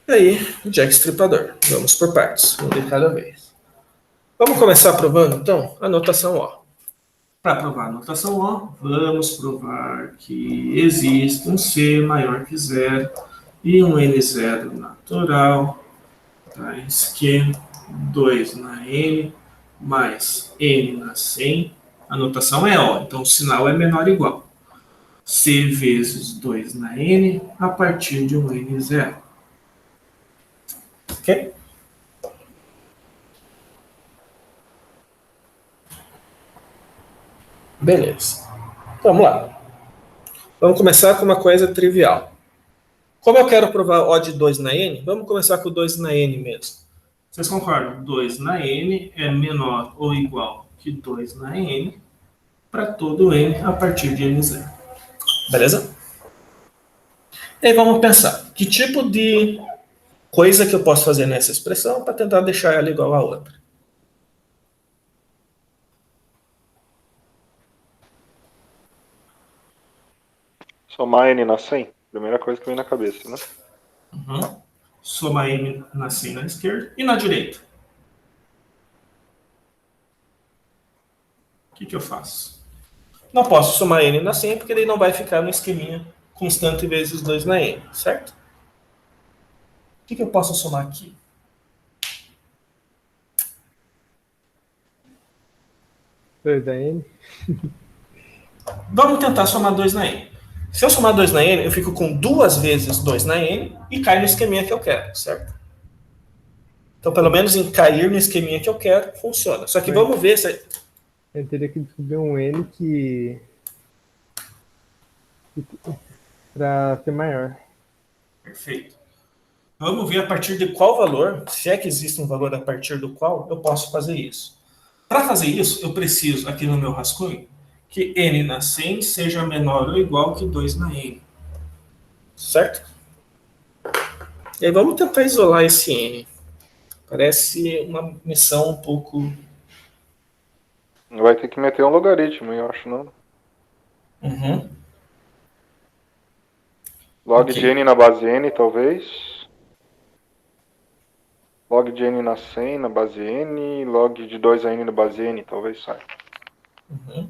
E aí, Jack Stripador. Vamos por partes, um de cada vez. Vamos começar provando, então, a notação O. Para provar a notação O, vamos provar que existe um C maior que 0 e um N0 natural tais que 2 na n mais n na 100. A notação é O, então o sinal é menor ou igual. C vezes 2 na n a partir de um n zero. Ok? Beleza. Vamos lá. Vamos começar com uma coisa trivial. Como eu quero provar O de 2 na n, vamos começar com 2 na n mesmo. Vocês concordam? 2 na n é menor ou igual que 2 na n para todo n a partir de n zero. Beleza? E aí vamos pensar, que tipo de coisa que eu posso fazer nessa expressão para tentar deixar ela igual a outra? Somar n na 100? Primeira coisa que vem na cabeça, né? Uhum. Somar n na 100 na esquerda e na direita. O que eu faço? Não posso somar n na 100 porque ele não vai ficar no esqueminha constante vezes 2 na n, certo? O que eu posso somar aqui? Dois da N. Vamos tentar somar 2 na n. Se eu somar 2 na n, eu fico com 2 vezes 2 na n e cai no esqueminha que eu quero, certo? Então, pelo menos em cair no esqueminha que eu quero, funciona. Só que vamos ver se... Eu teria que descobrir um N que para ser maior. Perfeito. Vamos ver a partir de qual valor, se é que existe um valor a partir do qual eu posso fazer isso. Para fazer isso, eu preciso, aqui no meu rascunho, que n na 100 seja menor ou igual que 2 na n. Certo? E aí vamos tentar isolar esse n. Parece uma missão um pouco... Vai ter que meter um logaritmo, eu acho, não? Uhum. Log Ok. de n na base n, talvez. Log de n na 100 na base n. Log de 2 a n na base n, talvez saia. Uhum.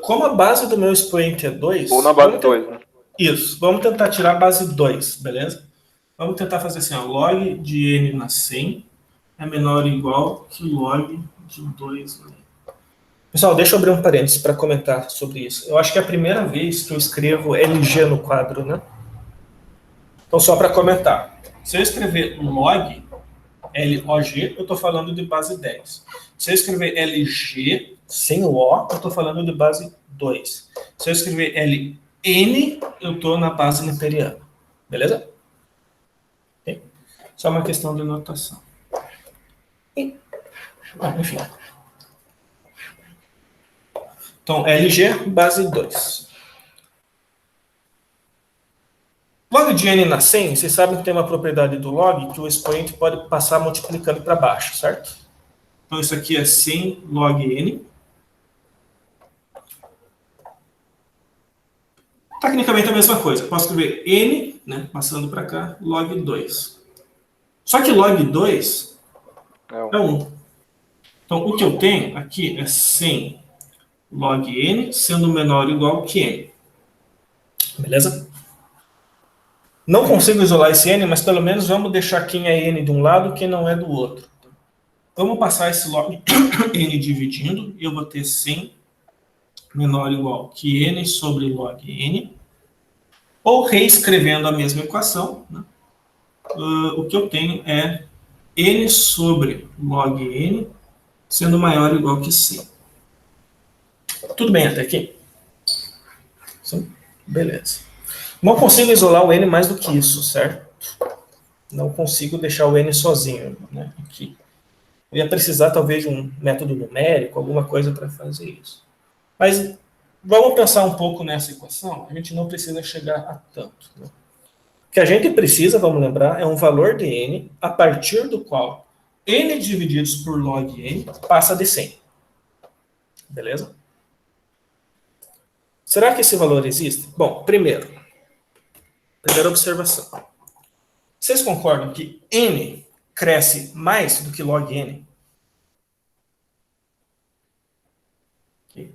Como a base do meu expoente é 2... Ou na base 2, né? Isso. Vamos tentar tirar a base 2, beleza? Vamos tentar fazer assim, ó, log de n na 100 é menor ou igual que log de 2 na n. Pessoal, deixa eu abrir um parênteses para comentar sobre isso. Eu acho que é a primeira vez que eu escrevo LG no quadro, né? Então, só para comentar. Se eu escrever log, L-O-G, eu estou falando de base 10. Se eu escrever LG, sem o O, eu estou falando de base 2. Se eu escrever LN, eu estou na base neperiana. Beleza? Okay? Só uma questão de notação. Enfim. Então, LG, base 2. Log de n na 100, vocês sabem que tem uma propriedade do log que o expoente pode passar multiplicando para baixo, certo? Então, isso aqui é 100 log n. Tecnicamente é a mesma coisa. Eu posso escrever n, né, passando para cá, log 2. Só que log 2 é 1. Então, o que eu tenho aqui é 100 log n, sendo menor ou igual que n. Beleza? Não consigo isolar esse n, mas pelo menos vamos deixar quem é n de um lado e quem não é do outro. Vamos passar esse log n dividindo, e eu vou ter 100 menor ou igual que n sobre log n. Ou reescrevendo a mesma equação, né? O que eu tenho é n sobre log n sendo maior ou igual que 100. Tudo bem até aqui? Sim? Beleza. Não consigo isolar o n mais do que isso, certo? Não consigo deixar o n sozinho, né, aqui. Eu ia precisar, talvez, de um método numérico, alguma coisa para fazer isso. Mas vamos pensar um pouco nessa equação. A gente não precisa chegar a tanto, né? O que a gente precisa, vamos lembrar, é um valor de n a partir do qual n divididos por log n passa de 100. Beleza? Será que esse valor existe? Bom, primeira observação. Vocês concordam que n cresce mais do que log n?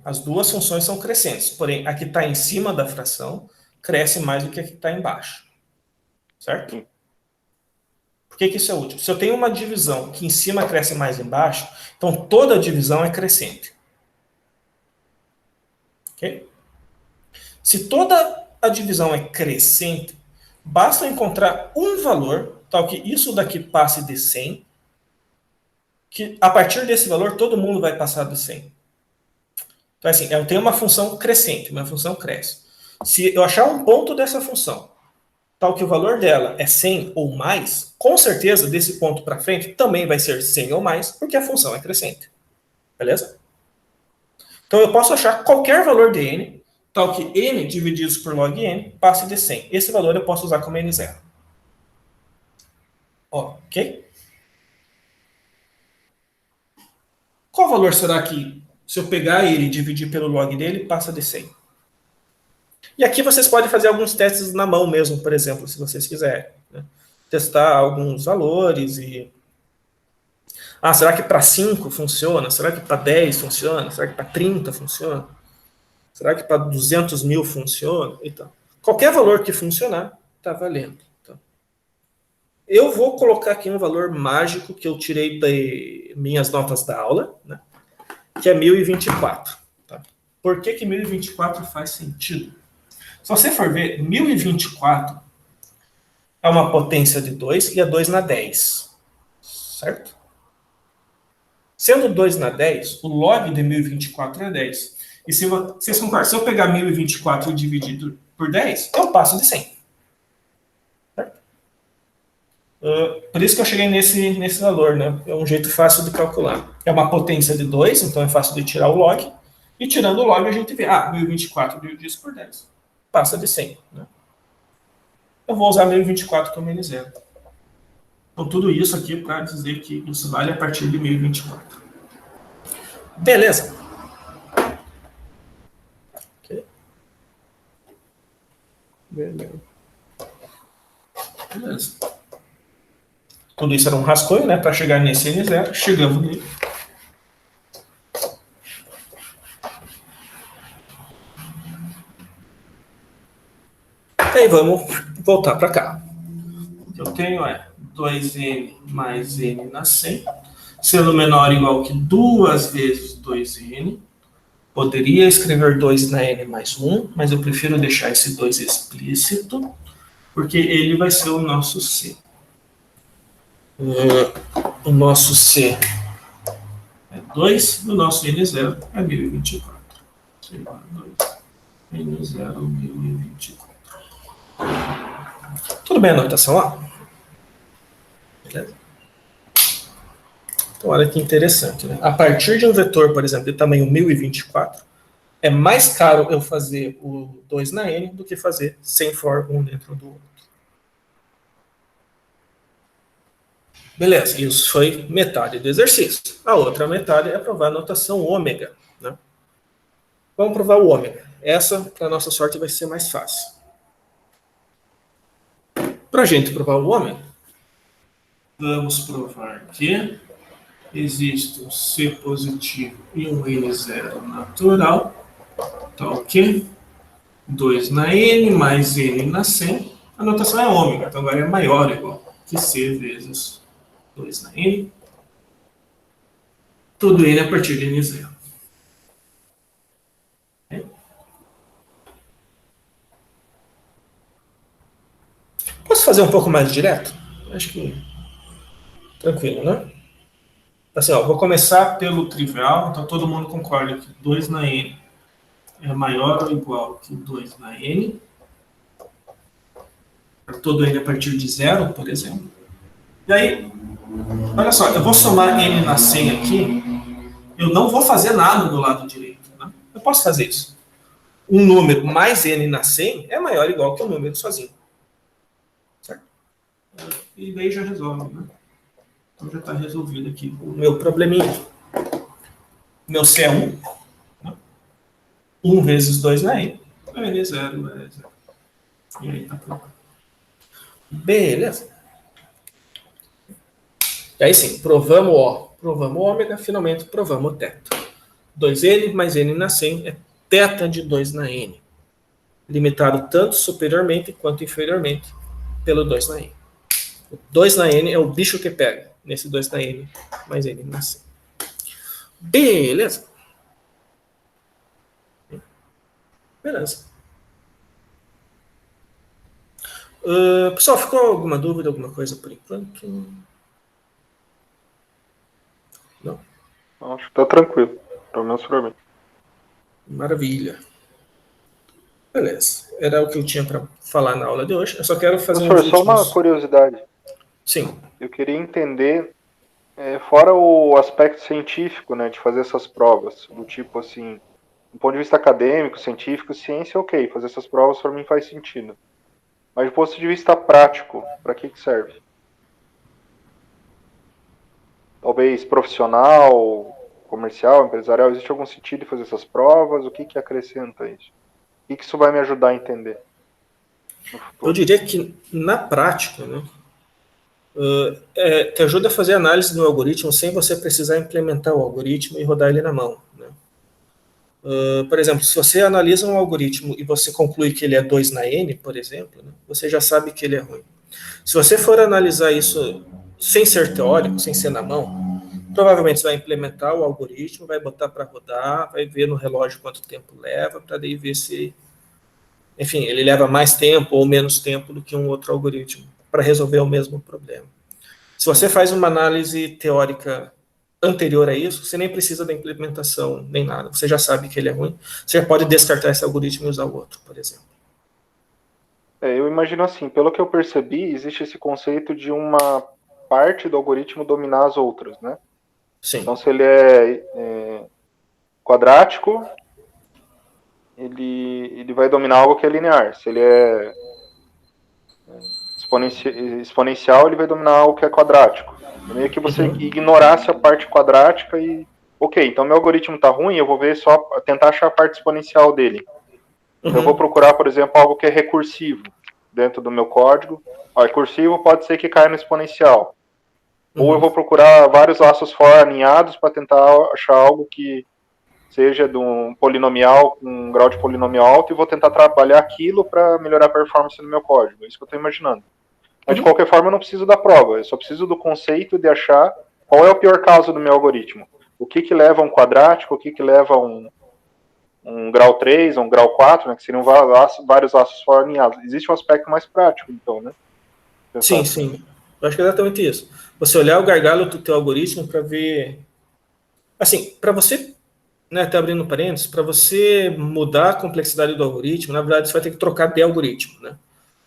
As duas funções são crescentes, porém a que está em cima da fração cresce mais do que a que está embaixo. Certo? Por que isso é útil? Se eu tenho uma divisão que em cima cresce mais embaixo, então toda divisão é crescente. Ok? Se toda a divisão é crescente, basta encontrar um valor, tal que isso daqui passe de 100, que a partir desse valor todo mundo vai passar de 100. Então, assim, eu tenho uma função crescente, uma função cresce. Se eu achar um ponto dessa função, tal que o valor dela é 100 ou mais, com certeza, desse ponto para frente, também vai ser 100 ou mais, porque a função é crescente. Beleza? Então, eu posso achar qualquer valor de n, tal que n divididos por log n passe de 100. Esse valor eu posso usar como n0. Ok? Qual valor será que, se eu pegar ele e dividir pelo log dele, passa de 100? E aqui vocês podem fazer alguns testes na mão mesmo, por exemplo, se vocês quiserem. Né? Testar alguns valores e... será que para 5 funciona? Será que para 10 funciona? Será que para 30 funciona? Será que para 200 mil funciona? Então, qualquer valor que funcionar, está valendo. Então, eu vou colocar aqui um valor mágico que eu tirei das minhas notas da aula, né? Que é 1024. Tá? Por que 1024 faz sentido? Se você for ver, 1024 é uma potência de 2 e é 2 na 10. Certo? Sendo 2 na 10, o log de 1024 é 10. E se vocês concordam, se eu pegar 1024 e dividir por 10, eu passo de 100. Certo? Por isso que eu cheguei nesse valor, né? É um jeito fácil de calcular. É uma potência de 2, então é fácil de tirar o log. E tirando o log, a gente vê, 1024 dividido por 10. Passa de 100. Né? Eu vou usar 1024 como n0. Então, tudo isso aqui para dizer que isso vale a partir de 1024. Beleza? Okay. Beleza. Tudo isso era um rascunho, né? Para chegar nesse n0. Chegamos nele. E aí vamos voltar para cá. O que eu tenho é 2n mais n na 100, sendo menor ou igual que 2 vezes 2n. Poderia escrever 2 na n mais 1, mas eu prefiro deixar esse 2 explícito, porque ele vai ser o nosso c. O nosso c é 2, e o nosso n0 é 1024. C igual a 2, n0 1024. Tudo bem a anotação lá? Beleza? Então, olha que interessante. Né? A partir de um vetor, por exemplo, de tamanho 1024, é mais caro eu fazer o 2 na n do que fazer sem for um dentro do outro. Beleza, isso foi metade do exercício. A outra metade é provar a notação ômega. Né? Vamos provar o ômega. Essa, para nossa sorte, vai ser mais fácil. Para a gente provar o ômega, vamos provar que existe um C positivo e um N0 natural, tá ok? 2 na N mais N na 100, a notação é ômega, então agora é maior ou igual que C vezes 2 na N, tudo N a partir de N0. Posso fazer um pouco mais direto? Acho que tranquilo, né? Assim, vou começar pelo trivial, então todo mundo concorda que 2 na n é maior ou igual que 2 na n. Para todo n a partir de 0, por exemplo. E aí, olha só, eu vou somar n na 100 aqui, eu não vou fazer nada do lado direito. Né? Eu posso fazer isso. Um número mais n na 100 é maior ou igual que um número sozinho. Certo? E daí já resolve, né? Então já está resolvido aqui o meu probleminha. Meu C é 1. Né? 1 vezes 2 na n. N é 0, é 0. E aí está pronto. Beleza. E aí sim, provamos O. Provamos ômega, finalmente provamos o teto. 2n mais n na 100 é θ de 2 na n. Limitado tanto superiormente quanto inferiormente pelo 2 na n. 2 na N é o bicho que pega. Nesse 2 na N, mais N na C. Beleza. Beleza. Pessoal, ficou alguma dúvida, alguma coisa por enquanto? Não? Acho que tá tranquilo. Pelo menos pra mim. Maravilha. Beleza. Era o que eu tinha para falar na aula de hoje. Eu só quero fazer Professor, uns só uma últimos... curiosidade. Sim. Eu queria entender, fora o aspecto científico, né, de fazer essas provas, do tipo assim, do ponto de vista acadêmico, científico, ciência, ok, fazer essas provas para mim faz sentido. Mas do ponto de vista prático, para que serve? Talvez profissional, comercial, empresarial, existe algum sentido de fazer essas provas? O que acrescenta isso? O que isso vai me ajudar a entender no futuro? Eu diria que, na prática, né, te ajuda a fazer análise do algoritmo sem você precisar implementar o algoritmo e rodar ele na mão. Né? Por exemplo, se você analisa um algoritmo e você conclui que ele é 2 na N, por exemplo, né, você já sabe que ele é ruim. Se você for analisar isso sem ser teórico, sem ser na mão, provavelmente você vai implementar o algoritmo, vai botar para rodar, vai ver no relógio quanto tempo leva, para daí ver se, enfim, ele leva mais tempo ou menos tempo do que um outro algoritmo para resolver o mesmo problema. Se você faz uma análise teórica anterior a isso, você nem precisa da implementação nem nada. Você já sabe que ele é ruim. Você já pode descartar esse algoritmo e usar o outro, por exemplo. Eu imagino assim, pelo que eu percebi, existe esse conceito de uma parte do algoritmo dominar as outras, né? Sim. Então, se ele é quadrático, ele vai dominar algo que é linear. Se ele é exponencial, ele vai dominar algo que é quadrático. É meio que você ignorasse a parte quadrática e... Ok, então meu algoritmo está ruim, eu vou ver só, tentar achar a parte exponencial dele. Então, eu vou procurar, por exemplo, algo que é recursivo dentro do meu código. O recursivo pode ser que caia no exponencial. Ou eu vou procurar vários laços for alinhados para tentar achar algo que seja de um polinomial com um grau de polinomial alto e vou tentar trabalhar aquilo para melhorar a performance do meu código. É isso que eu estou imaginando. Mas, de qualquer forma, eu não preciso da prova. Eu só preciso do conceito de achar qual é o pior caso do meu algoritmo. O que leva a um quadrático, o que leva a um grau 3, um grau 4, né, que seriam vários laços for alinhados. Existe um aspecto mais prático, então, né? Sim, sim. Eu acho que é exatamente isso. Você olhar o gargalo do teu algoritmo para ver... Assim, para você, né, até abrindo parênteses, para você mudar a complexidade do algoritmo, na verdade, você vai ter que trocar de algoritmo, né?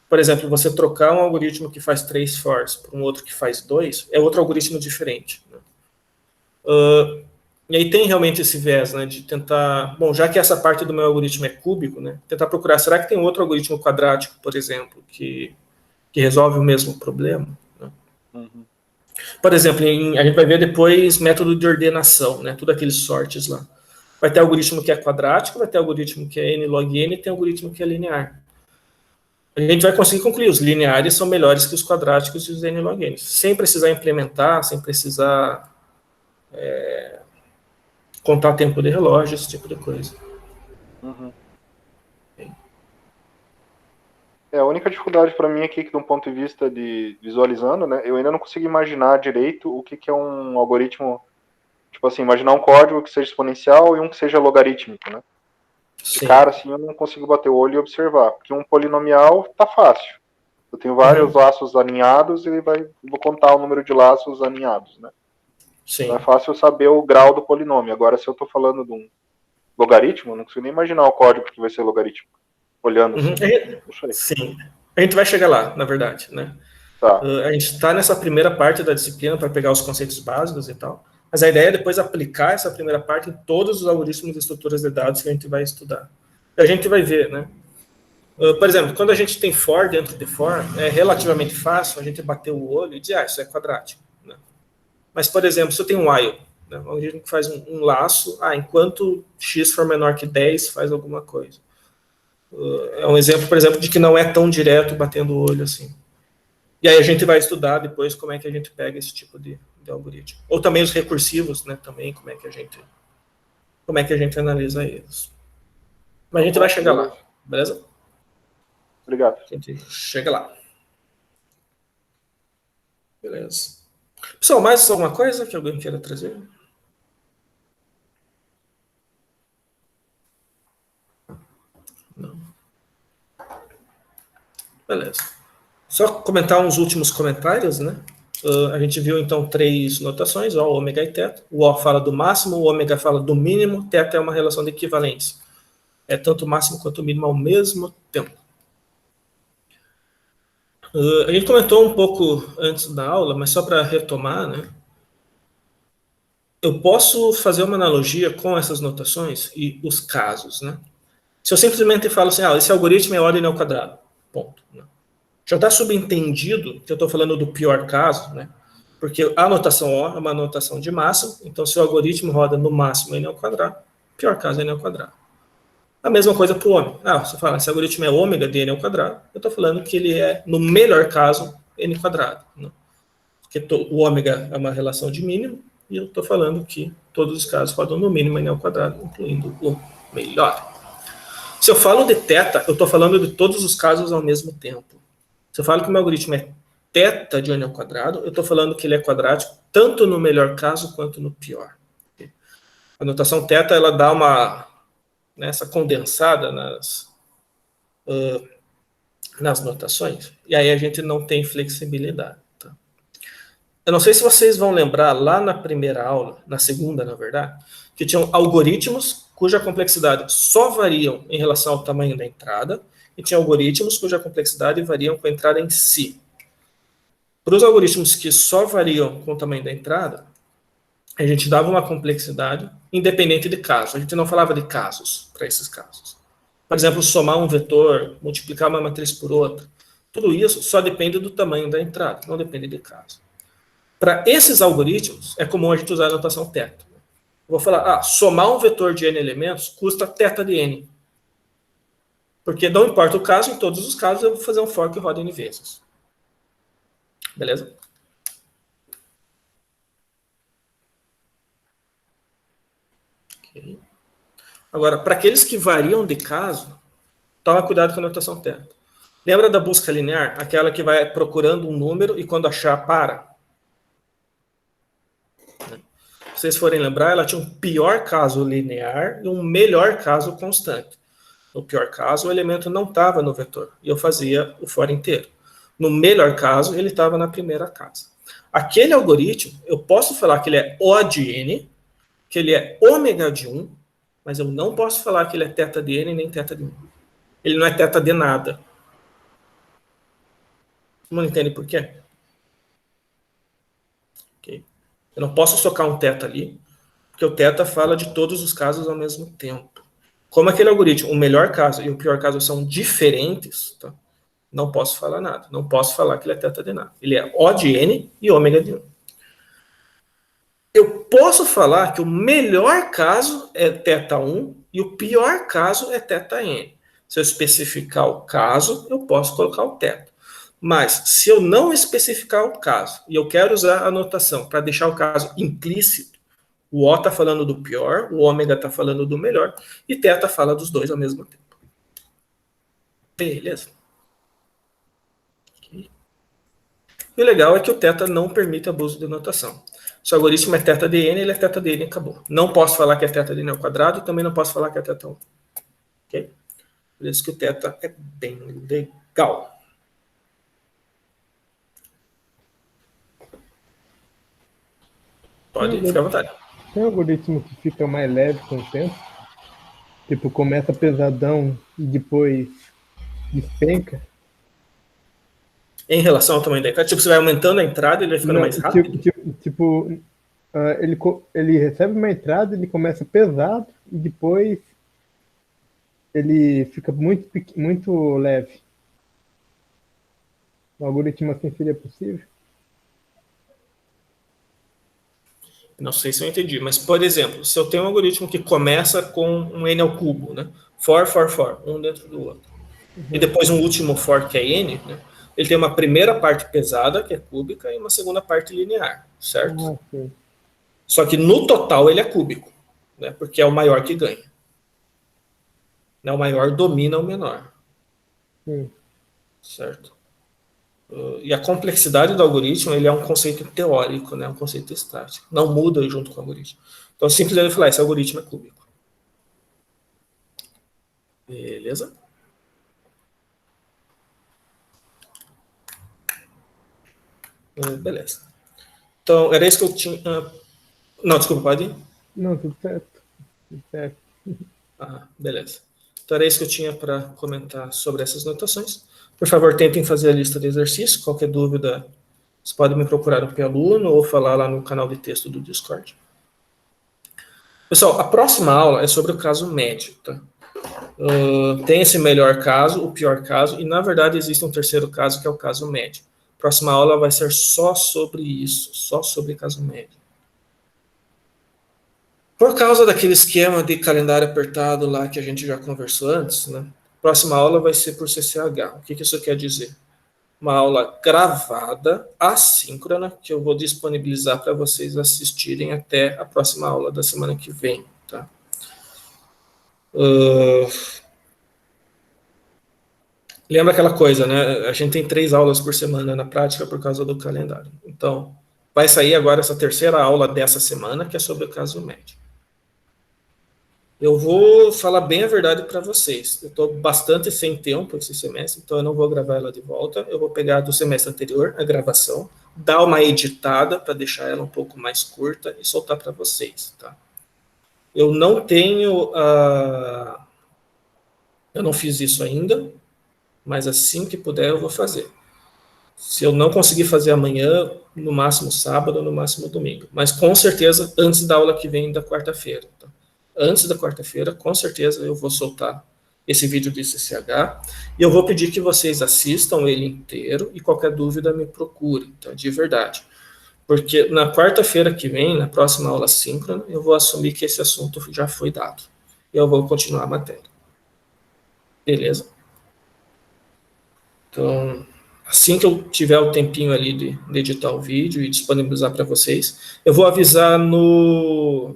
Por exemplo, você trocar um algoritmo que faz 3 fors por um outro que faz 2, é outro algoritmo diferente. Né? E aí tem realmente esse viés, né, de tentar... Bom, já que essa parte do meu algoritmo é cúbico, né, tentar procurar, será que tem outro algoritmo quadrático, por exemplo, que resolve o mesmo problema? Né? Por exemplo, a gente vai ver depois método de ordenação, né, tudo aqueles sortes lá. Vai ter algoritmo que é quadrático, vai ter algoritmo que é n log n e tem algoritmo que é linear. A gente vai conseguir concluir, os lineares são melhores que os quadráticos e os n log n, sem precisar implementar, sem precisar contar tempo de relógio, esse tipo de coisa. A única dificuldade para mim aqui, que de um ponto de vista de visualizando, né, eu ainda não consigo imaginar direito o que é um algoritmo, tipo assim, imaginar um código que seja exponencial e um que seja logarítmico, né? De cara, assim, eu não consigo bater o olho e observar, porque um polinomial tá fácil. Eu tenho vários laços alinhados e vou contar o número de laços alinhados, né? Sim. Não é fácil saber o grau do polinômio. Agora, se eu estou falando de um logaritmo, eu não consigo nem imaginar o código que vai ser logaritmo. Olhando assim. Sim. A gente vai chegar lá, na verdade, né? Tá. A gente está nessa primeira parte da disciplina para pegar os conceitos básicos e tal, mas a ideia é depois aplicar essa primeira parte em todos os algoritmos e estruturas de dados que a gente vai estudar. E a gente vai ver, né? Por exemplo, quando a gente tem for dentro de for, é relativamente fácil a gente bater o olho e dizer, isso é quadrático. Né? Mas, por exemplo, se eu tenho um while, né, um algoritmo que faz um laço, enquanto x for menor que 10, faz alguma coisa. É um exemplo, por exemplo, de que não é tão direto batendo o olho assim. E aí a gente vai estudar depois como é que a gente pega esse tipo de algoritmo. Ou também os recursivos, né, também, como é que a gente analisa eles. Mas a gente vai chegar lá, beleza? Obrigado. A gente chega lá. Beleza. Pessoal, mais alguma coisa que alguém queira trazer? Não. Beleza. Só comentar uns últimos comentários, né? A gente viu, então, 3 notações, O, ômega e θ. O O fala do máximo, o ômega fala do mínimo, θ é uma relação de equivalência. É tanto o máximo quanto o mínimo ao mesmo tempo. A gente comentou um pouco antes da aula, mas só para retomar, né? Eu posso fazer uma analogia com essas notações e os casos, né? Se eu simplesmente falo assim, esse algoritmo é ordem ao quadrado, ponto. Né? Já está subentendido que eu estou falando do pior caso, né? Porque a notação O é uma notação de máximo, então se o algoritmo roda no máximo n ao quadrado, pior caso é n ao quadrado. A mesma coisa para o ômega. Você fala, se o algoritmo é ômega de n ao quadrado, eu estou falando que ele é, no melhor caso, n quadrado. Né? Porque o ômega é uma relação de mínimo, e eu estou falando que todos os casos rodam no mínimo n ao quadrado, incluindo o melhor. Se eu falo de θ, eu estou falando de todos os casos ao mesmo tempo. Se eu falo que o meu algoritmo é θ de n ao quadrado, eu estou falando que ele é quadrático tanto no melhor caso quanto no pior. A notação θ, ela dá uma essa condensada nas notações, e aí a gente não tem flexibilidade. Tá? Eu não sei se vocês vão lembrar, lá na primeira aula, na segunda, na verdade, que tinham algoritmos cuja complexidade só variam em relação ao tamanho da entrada, e tinha algoritmos cuja complexidade variam com a entrada em si. Para os algoritmos que só variam com o tamanho da entrada, a gente dava uma complexidade independente de caso. A gente não falava de casos para esses casos. Por exemplo, somar um vetor, multiplicar uma matriz por outra. Tudo isso só depende do tamanho da entrada, não depende de caso. Para esses algoritmos, é comum a gente usar a notação θ. Eu vou falar, somar um vetor de n elementos custa θ de n. Porque não importa o caso, em todos os casos eu vou fazer um for que roda n vezes. Beleza? Okay. Agora, para aqueles que variam de caso, toma cuidado com a notação θ. Lembra da busca linear? Aquela que vai procurando um número e quando achar, para. Se vocês forem lembrar, ela tinha um pior caso linear e um melhor caso constante. No pior caso, o elemento não estava no vetor, e eu fazia o for inteiro. No melhor caso, ele estava na primeira casa. Aquele algoritmo, eu posso falar que ele é O de n, que ele é ômega de 1, mas eu não posso falar que ele é θ de n nem θ de 1. Ele não é θ de nada. Não entende por quê? Okay. Eu não posso socar um θ ali, porque o θ fala de todos os casos ao mesmo tempo. Como aquele algoritmo, o melhor caso e o pior caso são diferentes, tá? Não posso falar nada. Não posso falar que ele é θ de nada. Ele é O de n e ômega de 1. Eu posso falar que o melhor caso é θ1 e o pior caso é θn. Se eu especificar o caso, eu posso colocar o θ. Mas, se eu não especificar o caso, e eu quero usar a notação para deixar o caso implícito, o O está falando do pior, o ômega está falando do melhor, e θ fala dos dois ao mesmo tempo. Beleza? Okay. E o legal é que o θ não permite abuso de notação. Se o algoritmo é θ de n, ele é θ de n e acabou. Não posso falar que é θ de n ao quadrado, e também não posso falar que é θ1. Ok? Por isso que o θ é bem legal. Pode ficar à vontade. Tem algoritmo que fica mais leve com o tempo? Tipo, começa pesadão e depois despenca? Em relação ao tamanho da entrada, tipo, você vai aumentando a entrada e ele vai ficando mais rápido? Ele recebe uma entrada, ele começa pesado e depois ele fica muito leve. Um algoritmo assim seria possível? Não sei se eu entendi, mas, por exemplo, se eu tenho um algoritmo que começa com um n ao cubo, né? For, um dentro do outro. E depois um último for, que é n, né? Ele tem uma primeira parte pesada, que é cúbica, e uma segunda parte linear, certo? Sim. Só que no total ele é cúbico, né? Porque é o maior que ganha. Né? O maior domina o menor. Sim. Certo? E a complexidade do algoritmo, ele é um conceito teórico, né? Um conceito estático. Não muda junto com o algoritmo. Então, simplesmente falar, esse algoritmo é cúbico. Beleza? Beleza. Então, era isso que eu tinha... Não, desculpa, pode ir? Não, tudo certo. Tudo certo. Beleza. Então, era isso que eu tinha para comentar sobre essas notações. Por favor, tentem fazer a lista de exercícios. Qualquer dúvida, vocês podem me procurar no P-Aluno ou falar lá no canal de texto do Discord. Pessoal, a próxima aula é sobre o caso médio, tá? Tem esse melhor caso, o pior caso, e na verdade existe um terceiro caso, que é o caso médio. A próxima aula vai ser só sobre isso, só sobre caso médio. Por causa daquele esquema de calendário apertado lá que a gente já conversou antes, né? A próxima aula vai ser por CCH. O que isso quer dizer? Uma aula gravada, assíncrona, que eu vou disponibilizar para vocês assistirem até a próxima aula da semana que vem, tá? Lembra aquela coisa, né? A gente tem 3 aulas por semana na prática por causa do calendário. Então, vai sair agora essa terceira aula dessa semana, que é sobre o caso médio. Eu vou falar bem a verdade para vocês. Eu estou bastante sem tempo esse semestre, então eu não vou gravar ela de volta. Eu vou pegar do semestre anterior a gravação, dar uma editada para deixar ela um pouco mais curta e soltar para vocês, tá? Eu não tenho... Eu não fiz isso ainda, mas assim que puder eu vou fazer. Se eu não conseguir fazer amanhã, no máximo sábado, no máximo domingo. Mas com certeza antes da aula que vem da quarta-feira, tá? Antes da quarta-feira, com certeza eu vou soltar esse vídeo de CCH e eu vou pedir que vocês assistam ele inteiro e qualquer dúvida me procurem, tá? De verdade. Porque na quarta-feira que vem, na próxima aula síncrona, eu vou assumir que esse assunto já foi dado. E eu vou continuar a matéria. Beleza? Então, assim que eu tiver o tempinho ali de editar o vídeo e disponibilizar para vocês, eu vou avisar no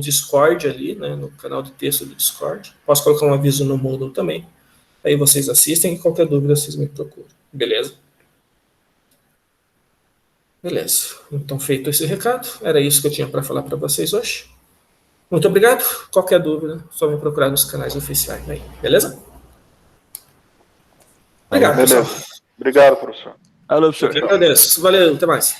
Discord ali, né, no canal de texto do Discord. Posso colocar um aviso no Moodle também. Aí vocês assistem e qualquer dúvida vocês me procuram. Beleza? Beleza. Então, feito esse recado, era isso que eu tinha para falar para vocês hoje. Muito obrigado. Qualquer dúvida, só me procurar nos canais oficiais aí. Beleza? Obrigado, Beleza. pessoal. Obrigado, professor. Alô, professor. Eu que agradeço. Valeu, até mais.